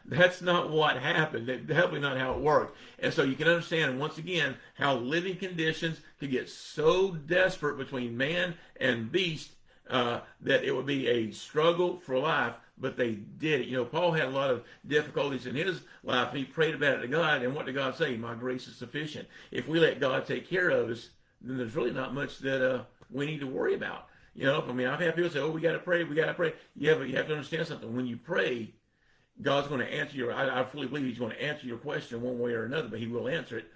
That's not what happened. That's definitely not how it worked. And so you can understand, once again, how living conditions could get so desperate between man and beast that it would be a struggle for life, but they did it. You know, Paul had a lot of difficulties in his life, and he prayed about it to God, and what did God say? My grace is sufficient. If we let God take care of us, then there's really not much that we need to worry about. You know, I mean, I've had people say, oh, we got to pray. Yeah, but you have to understand something. When you pray, God's going to answer I fully believe he's going to answer your question one way or another, but he will answer it.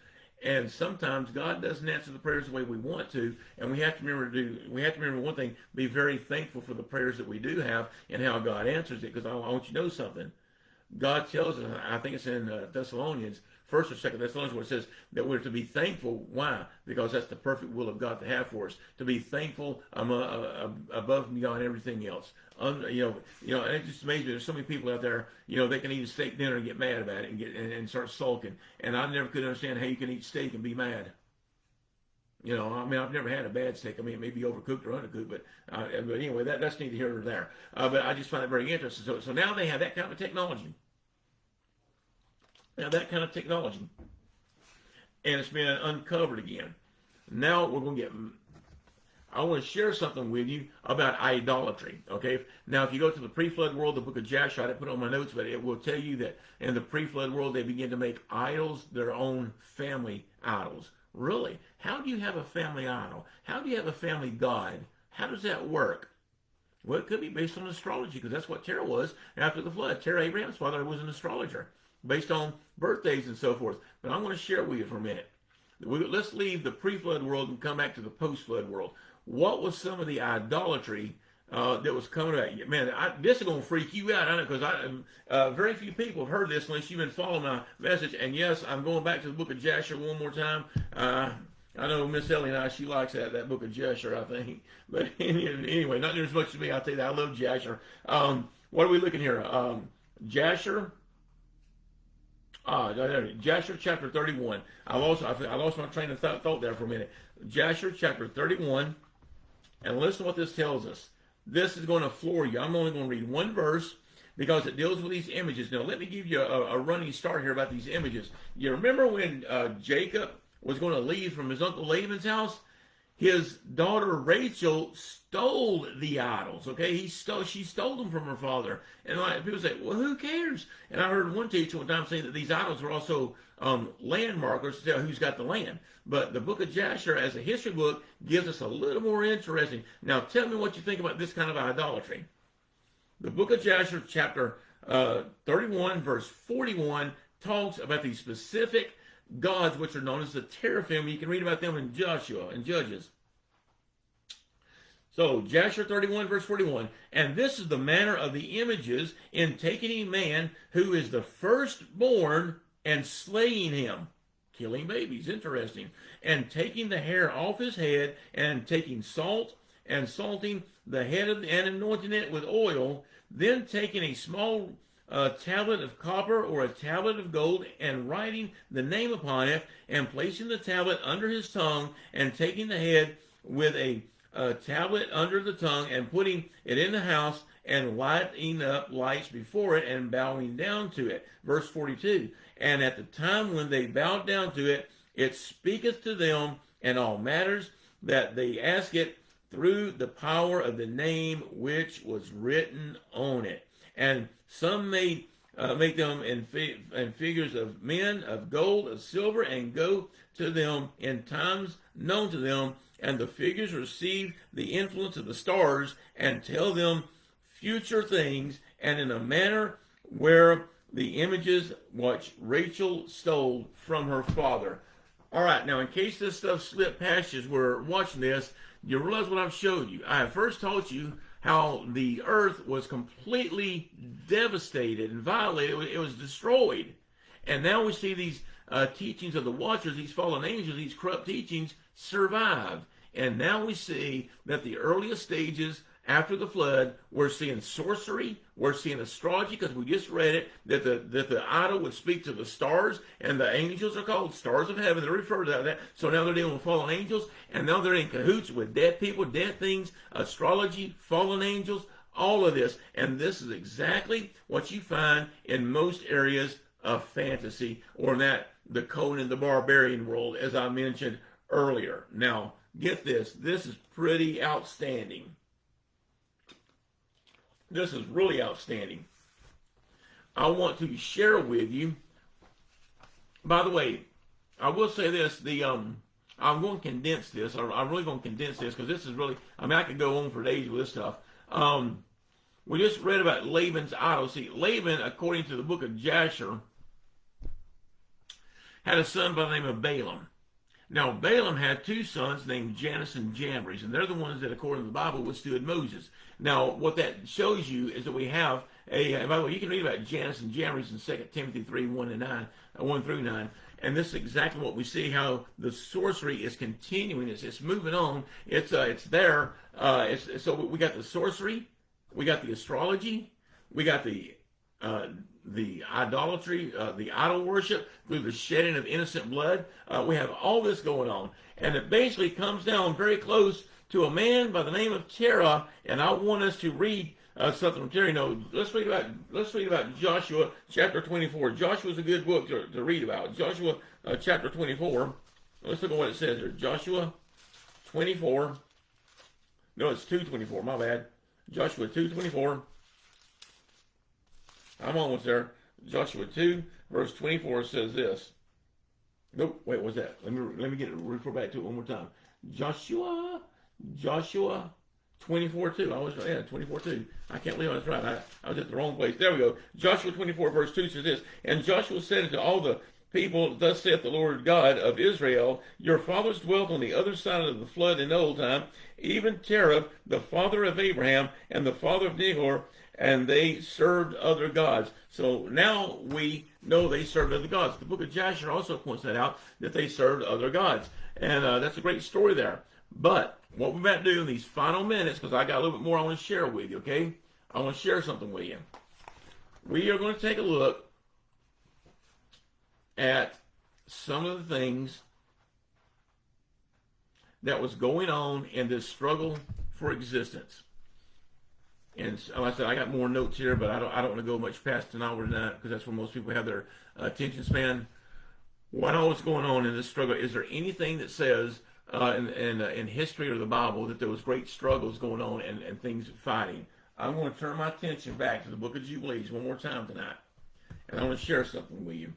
And sometimes God doesn't answer the prayers the way we want to, and we have to remember one thing: be very thankful for the prayers that we do have and how God answers it. Because I want you to know something. God tells us, I think it's in Thessalonians, 1st or 2nd Thessalonians, where it says that we're to be thankful. Why? Because that's the perfect will of God to have for us. To be thankful above and beyond everything else. You know, and it just amazes me. There's so many people out there, you know, they can eat a steak dinner and get mad about it and start sulking. And I never could understand how you can eat steak and be mad. You know, I mean, I've never had a bad steak. I mean, it may be overcooked or undercooked, but anyway, that's neither here nor there. But I just find it very interesting. So now they have that kind of technology. And it's been uncovered again. Now we're going to get. I want to share something with you about idolatry. Okay. Now, if you go to the pre-flood world, the book of Joshua, I didn't put it on my notes, but it will tell you that in the pre-flood world, they begin to make idols, their own family idols. Really? How do you have a family idol? How do you have a family god? How does that work? Well, it could be based on astrology, because that's what Terah was after the flood. Terah, Abraham's father, was an astrologer, based on birthdays and so forth. But I'm going to share with you for a minute. Let's leave the pre-flood world and come back to the post-flood world. What was some of the idolatry that was coming out? Man, this is going to freak you out, I know, because very few people have heard this unless you've been following my message. And yes, I'm going back to the book of Joshua one more time. I know Miss Ellie and she likes that book of Jasher, I think. But anyway, not near as much as me. I'll tell you that. I love Jasher. What are we looking here? Jasher. Jasher chapter 31. I lost my train of thought there for a minute. Jasher chapter 31. And listen to what this tells us. This is going to floor you. I'm only going to read one verse because it deals with these images. Now, let me give you a running start here about these images. You remember when Jacob was going to leave from his uncle Laban's house? His daughter Rachel stole the idols. Okay, she stole them from her father. And like people say, well, who cares? And I heard one teacher one time say that these idols were also land markers to tell who's got the land. But the book of Jasher, as a history book, gives us a little more interesting. Now, tell me what you think about this kind of idolatry. The book of Jasher, chapter 31, verse 41, talks about these specific gods, which are known as the teraphim. You can read about them in Joshua and Judges. So, Jasher 31, verse 41. And this is the manner of the images in taking a man who is the firstborn and slaying him. Killing babies, interesting. And taking the hair off his head and taking salt and salting the head and anointing it with oil. Then taking a small tablet of copper or a tablet of gold and writing the name upon it and placing the tablet under his tongue and taking the head with a tablet under the tongue and putting it in the house and lighting up lights before it and bowing down to it. Verse 42. And at the time when they bowed down to it, it speaketh to them in all matters that they ask it through the power of the name which was written on it. And some make them in figures of men, of gold, of silver, and go to them in times known to them. And the figures receive the influence of the stars and tell them future things, and in a manner where the images which Rachel stole from her father. All right, now in case this stuff slipped past you as we're watching this, you realize what I've showed you. I have first taught you how the earth was completely devastated and violated. It was destroyed. And now we see these teachings of the Watchers, these fallen angels, these corrupt teachings survived. And now we see that the earliest stages after the flood, we're seeing sorcery, we're seeing astrology, because we just read it, that the idol would speak to the stars, and the angels are called stars of heaven. They're referred to that. So now they're dealing with fallen angels, and now they're in cahoots with dead people, dead things, astrology, fallen angels, all of this. And this is exactly what you find in most areas of fantasy, or in the Conan the Barbarian world, as I mentioned earlier. Now, get this. This is pretty outstanding. This is really outstanding. I want to share with you. By the way, I will say this. I'm going to condense this. I'm really going to condense this because this is really, I could go on for days with this stuff. We just read about Laban's idol. See, Laban, according to the book of Jasher, had a son by the name of Balaam. Now, Balaam had two sons named Jannes and Jambres, and they're the ones that, according to the Bible, withstood Moses. Now, what that shows you is that we have and by the way, you can read about Jannes and Jambres in 2 Timothy 3, 1 through 9. And this is exactly what we see, how the sorcery is continuing. It's moving on. It's there. So we got the sorcery, we got the astrology, we got the idolatry, the idol worship through the shedding of innocent blood. We have all this going on. And it basically comes down very close to a man by the name of Terah. And I want us to read something from Terah. No, let's read about Joshua chapter 24. Joshua is a good book to read about. Joshua chapter 24. Let's look at what it says here. Joshua 24. No, it's 2:24. My bad. Joshua 2:24. I'm almost there. Joshua 2, verse 24 says this. Nope, wait, what's that? Let me get it. Refer back to it one more time. Joshua 24:2. I was 24:2. I can't believe I was right. I was at the wrong place. There we go. Joshua 24, verse 2 says this. And Joshua said unto all the people, thus saith the Lord God of Israel, your fathers dwelt on the other side of the flood in the old time, even Terah, the father of Abraham, and the father of Nahor, and they served other gods. So now we know they served other gods. The book of Jasher also points that out, that they served other gods. And that's a great story there. But what we're about to do in these final minutes, because I got a little bit more I want to share with you, okay? I want to share something with you. We are going to take a look at some of the things that was going on in this struggle for existence. And like I said, I got more notes here, but I don't want to go much past an hour tonight because that's where most people have their attention span. What all is going on in this struggle? Is there anything that says in history or the Bible that there was great struggles going on and things fighting? I'm going to turn my attention back to the book of Jubilees one more time tonight, and I want to share something with you.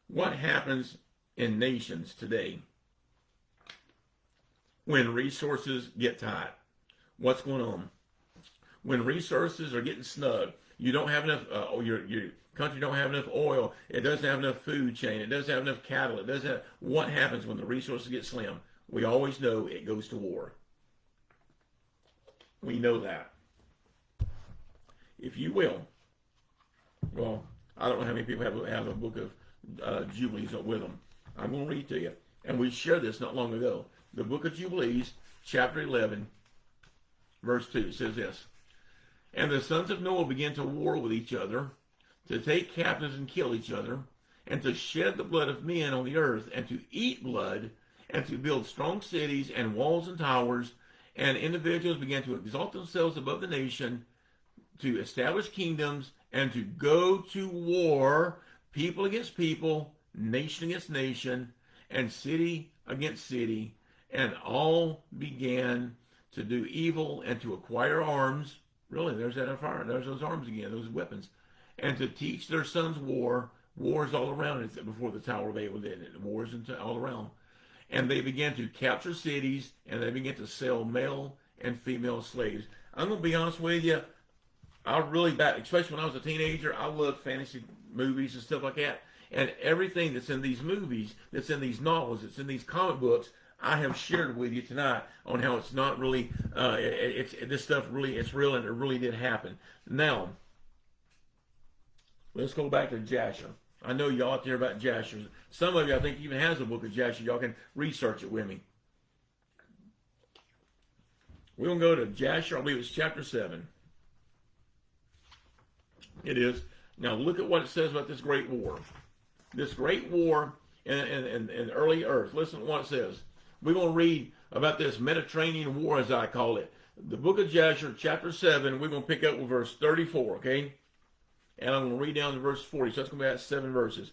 What happens in nations today when resources get tight? What's going on? When resources are getting snug, you don't have enough, your country don't have enough oil, it doesn't have enough food chain, it doesn't have enough cattle, it doesn't have, what happens when the resources get slim? We always know it goes to war. We know that. If you will, well, I don't know how many people have a book of Jubilees with them. I'm going to read to you. And we shared this not long ago. The book of Jubilees, chapter 11, verse 2, says this. And the sons of Noah began to war with each other, to take captives and kill each other, and to shed the blood of men on the earth, and to eat blood, and to build strong cities and walls and towers. And individuals began to exalt themselves above the nation, to establish kingdoms, and to go to war, people against people, nation against nation, and city against city. And all began to do evil and to acquire arms. Really, there's that fire. There's those arms again, those weapons. And to teach their sons war. Wars all around it before the Tower of Babel did it. Wars all around. And they began to capture cities, and they began to sell male and female slaves. I'm going to be honest with you. I really, especially when I was a teenager, I loved fantasy movies and stuff like that. And everything that's in these movies, that's in these novels, that's in these comic books, I have shared with you tonight on how it's not really, this stuff really, it's real and it really did happen. Now, let's go back to Jasher. I know y'all out there about Jasher. Some of you, I think, even has a book of Jasher. Y'all can research it with me. We're going to go to Jasher, I believe it's chapter 7. It is. Now look at what it says about this great war. This great war in early earth. Listen to what it says. We're going to read about this Mediterranean war, as I call it. The book of Jasher, chapter 7, we're going to pick up with verse 34, okay? And I'm going to read down to verse 40, so that's going to be about 7 verses.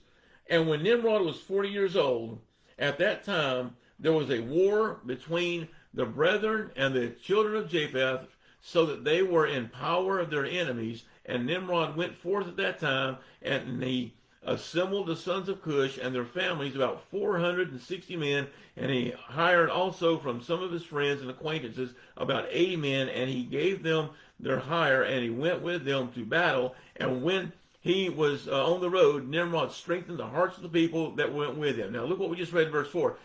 And when Nimrod was 40 years old, at that time, there was a war between the brethren and the children of Japheth, so that they were in power of their enemies. And Nimrod went forth at that time, and he assembled the sons of Cush and their families, about 460 men, and he hired also from some of his friends and acquaintances about 80 men, and he gave them their hire, and he went with them to battle. And when he was on the road, Nimrod strengthened the hearts of the people that went with him. Now look what we just read in verse 4.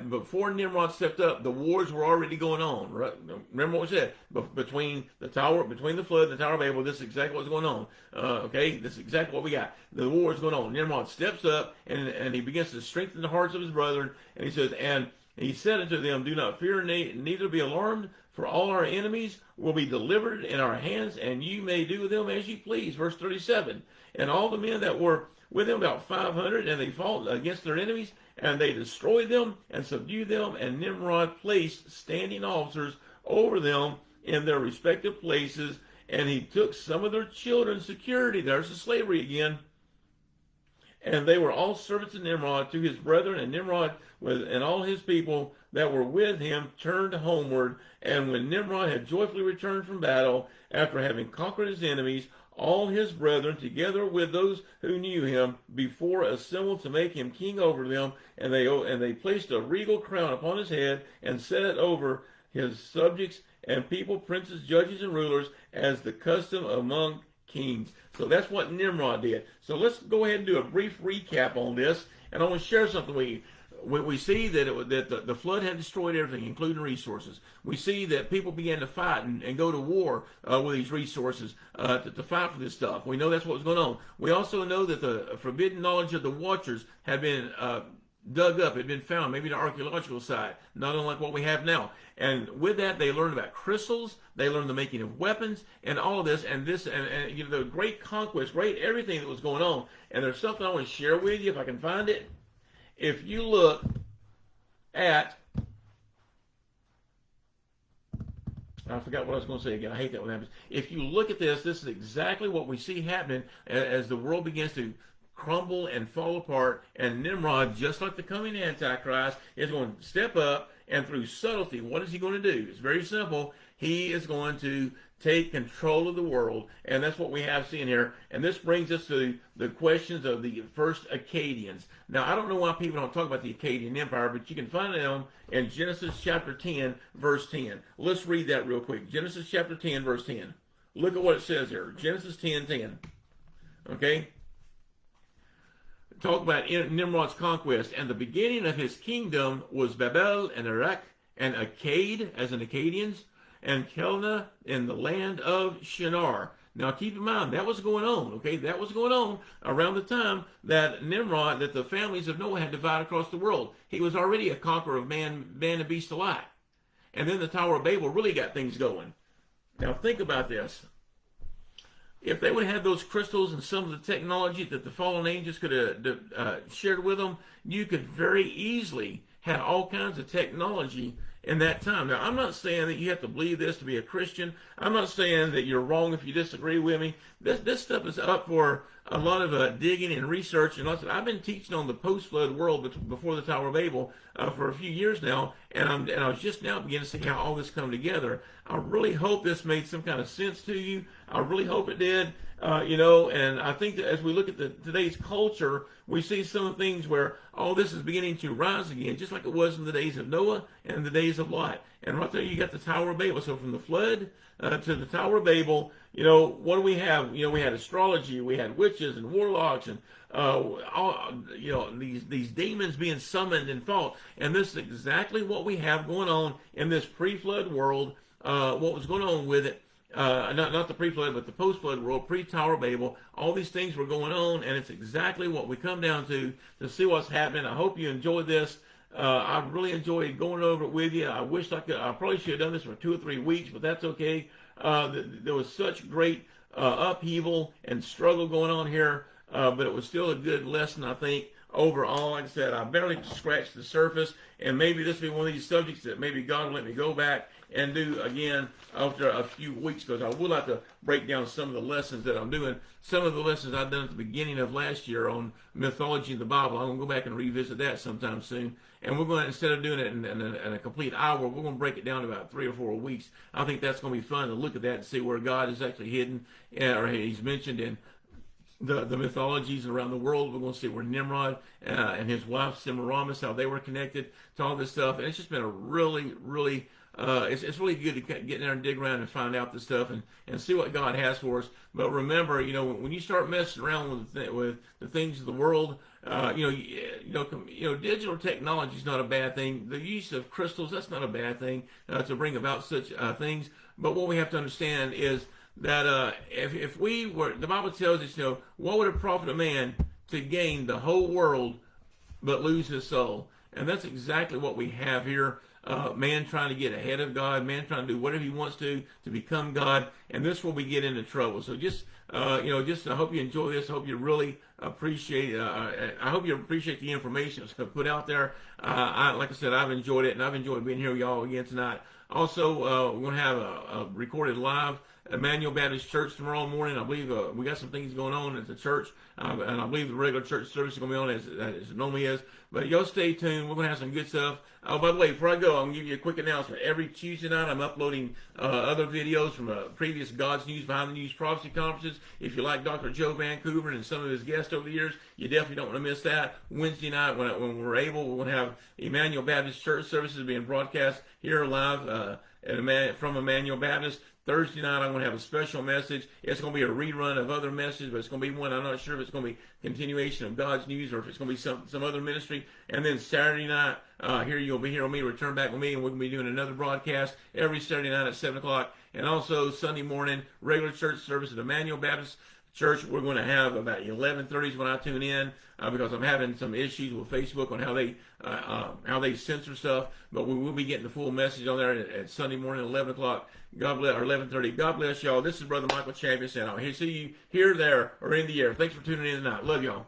Before Nimrod stepped up, the wars were already going on. Right? Remember what we said? Between the flood and the Tower of Babel, this is exactly what's going on. Okay, this is exactly what we got. The war is going on. Nimrod steps up, and he begins to strengthen the hearts of his brethren. And he says, and he said unto them, do not fear, neither be alarmed, for all our enemies will be delivered in our hands, and you may do with them as you please. Verse 37. And all the men that were with him, about 500, and they fought against their enemies, and they destroyed them and subdued them. And Nimrod placed standing officers over them in their respective places, and he took some of their children's security. There's the slavery again. And they were all servants of Nimrod to his brethren, and Nimrod and all his people that were with him turned homeward. And when Nimrod had joyfully returned from battle, after having conquered his enemies, all his brethren, together with those who knew him before, assembled to make him king over them, and they placed a regal crown upon his head, and set it over his subjects and people, princes, judges, and rulers, as the custom among kings. So that's what Nimrod did. So let's go ahead and do a brief recap on this, and I want to share something with you. We see that the flood had destroyed everything, including resources. We see that people began to fight and go to war with these resources to fight for this stuff. We know that's what was going on. We also know that the forbidden knowledge of the watchers had been dug up, had been found, maybe the archaeological side, not unlike what we have now. And with that, they learned about crystals, they learned the making of weapons, and all of this, and you know, the great conquest, great everything that was going on. And there's something I want to share with you, if I can find it. If you look at, I forgot what I was going to say again. I hate that when that happens. If you look at this, this is exactly what we see happening as the world begins to crumble and fall apart. And Nimrod, just like the coming Antichrist, is going to step up, and through subtlety, what is he going to do? It's very simple. He is going to take control of the world, and that's what we have seen here. And this brings us to the questions of the first Akkadians. Now, I don't know why people don't talk about the Akkadian Empire, but you can find them in Genesis chapter 10, verse 10. Let's read that real quick. Genesis chapter 10, verse 10. Look at what it says here. Genesis 10, 10. Okay? Talk about Nimrod's conquest. And the beginning of his kingdom was Babel and Erech and Akkad, as in Akkadians, and Kelna in the land of Shinar. Now keep in mind, that was going on, okay? That was going on around the time that Nimrod, that the families of Noah had divided across the world. He was already a conqueror of man and beast alike. And then the Tower of Babel really got things going. Now think about this. If they would have had those crystals and some of the technology that the fallen angels could have shared with them, you could very easily have all kinds of technology in that time. Now, I'm not saying that you have to believe this to be a Christian. I'm not saying that you're wrong if you disagree with me. This stuff is up for a lot of digging and research. And I've been teaching on the post-flood world before the Tower of Babel for a few years now, and I was just now beginning to see how all this come together. I really hope this made some kind of sense to you. I really hope it did. You know, and I think that as we look at today's culture, we see some things where all this is beginning to rise again, just like it was in the days of Noah and the days of Lot. And right there you got the Tower of Babel. So from the flood to the Tower of Babel, you know, what do we have? You know, we had astrology, we had witches and warlocks, and all, you know, these demons being summoned and fought. And this is exactly what we have going on in this pre-flood world. What was going on with it? Not the pre-flood, but the post-flood world, pre-Tower of Babel. All these things were going on, and it's exactly what we come down to see what's happening. I hope you enjoyed this. I really enjoyed going over it with you. I wish I probably should have done this for 2 or 3 weeks, but that's okay. There was such great upheaval and struggle going on here, but it was still a good lesson, I think. Overall, like I said, I barely scratched the surface, and maybe this will be one of these subjects that maybe God will let me go back and do again after a few weeks, because I would like to break down some of the lessons that I'm doing. Some of the lessons I've done at the beginning of last year on mythology in the Bible, I'm going to go back and revisit that sometime soon. And we're going to, instead of doing it in a complete hour, we're going to break it down to about 3 or 4 weeks. I think that's going to be fun to look at that and see where God is actually hidden, or he's mentioned in the mythologies around the world. We're going to see where Nimrod and his wife Semiramis, how they were connected to all this stuff. And it's just been a really, really, it's really good to get in there and dig around and find out this stuff and see what God has for us. But remember, you know, when you start messing around with the things of the world, digital technology is not a bad thing. The use of crystals, that's not a bad thing to bring about such things. But what we have to understand is that if we were, the Bible tells us, you know, what would it profit a man to gain the whole world but lose his soul? And that's exactly what we have here. Man trying to get ahead of God, man trying to do whatever he wants to become God, and this is where we get into trouble. So just I hope you enjoy this. I hope you really appreciate. I hope you appreciate the information that's put out there. Like I said, I've enjoyed it, and I've enjoyed being here with y'all again tonight. Also, we're going to have a recorded live Emmanuel Baptist Church tomorrow morning. I believe we got some things going on at the church, and I believe the regular church service is going to be on as it normally is. But y'all stay tuned. We're going to have some good stuff. Oh, by the way, before I go, I'm going to give you a quick announcement. Every Tuesday night, I'm uploading other videos from previous God's News Behind the News prophecy conferences. If you like Dr. Joe Vancouver and some of his guests over the years, you definitely don't want to miss that. Wednesday night, when we're able, we're going to have Emmanuel Baptist Church services being broadcast here live from Emmanuel Baptist. Thursday night, I'm going to have a special message. It's going to be a rerun of other messages, but it's going to be one. I'm not sure if it's going to be continuation of God's News or if it's going to be some other ministry. And then Saturday night, here you'll be here with me, return back with me, and we're going to be doing another broadcast every Saturday night at 7 o'clock. And also Sunday morning, regular church service at Emmanuel Baptist church. We're going to have about 11:30 when I tune in because I'm having some issues with Facebook on how they censor stuff. But we will be getting the full message on there at Sunday morning, 11 o'clock. God bless, or 11:30. God bless y'all. This is Brother Michael Champion saying, I'll see you here, there, or in the air. Thanks for tuning in tonight. Love y'all.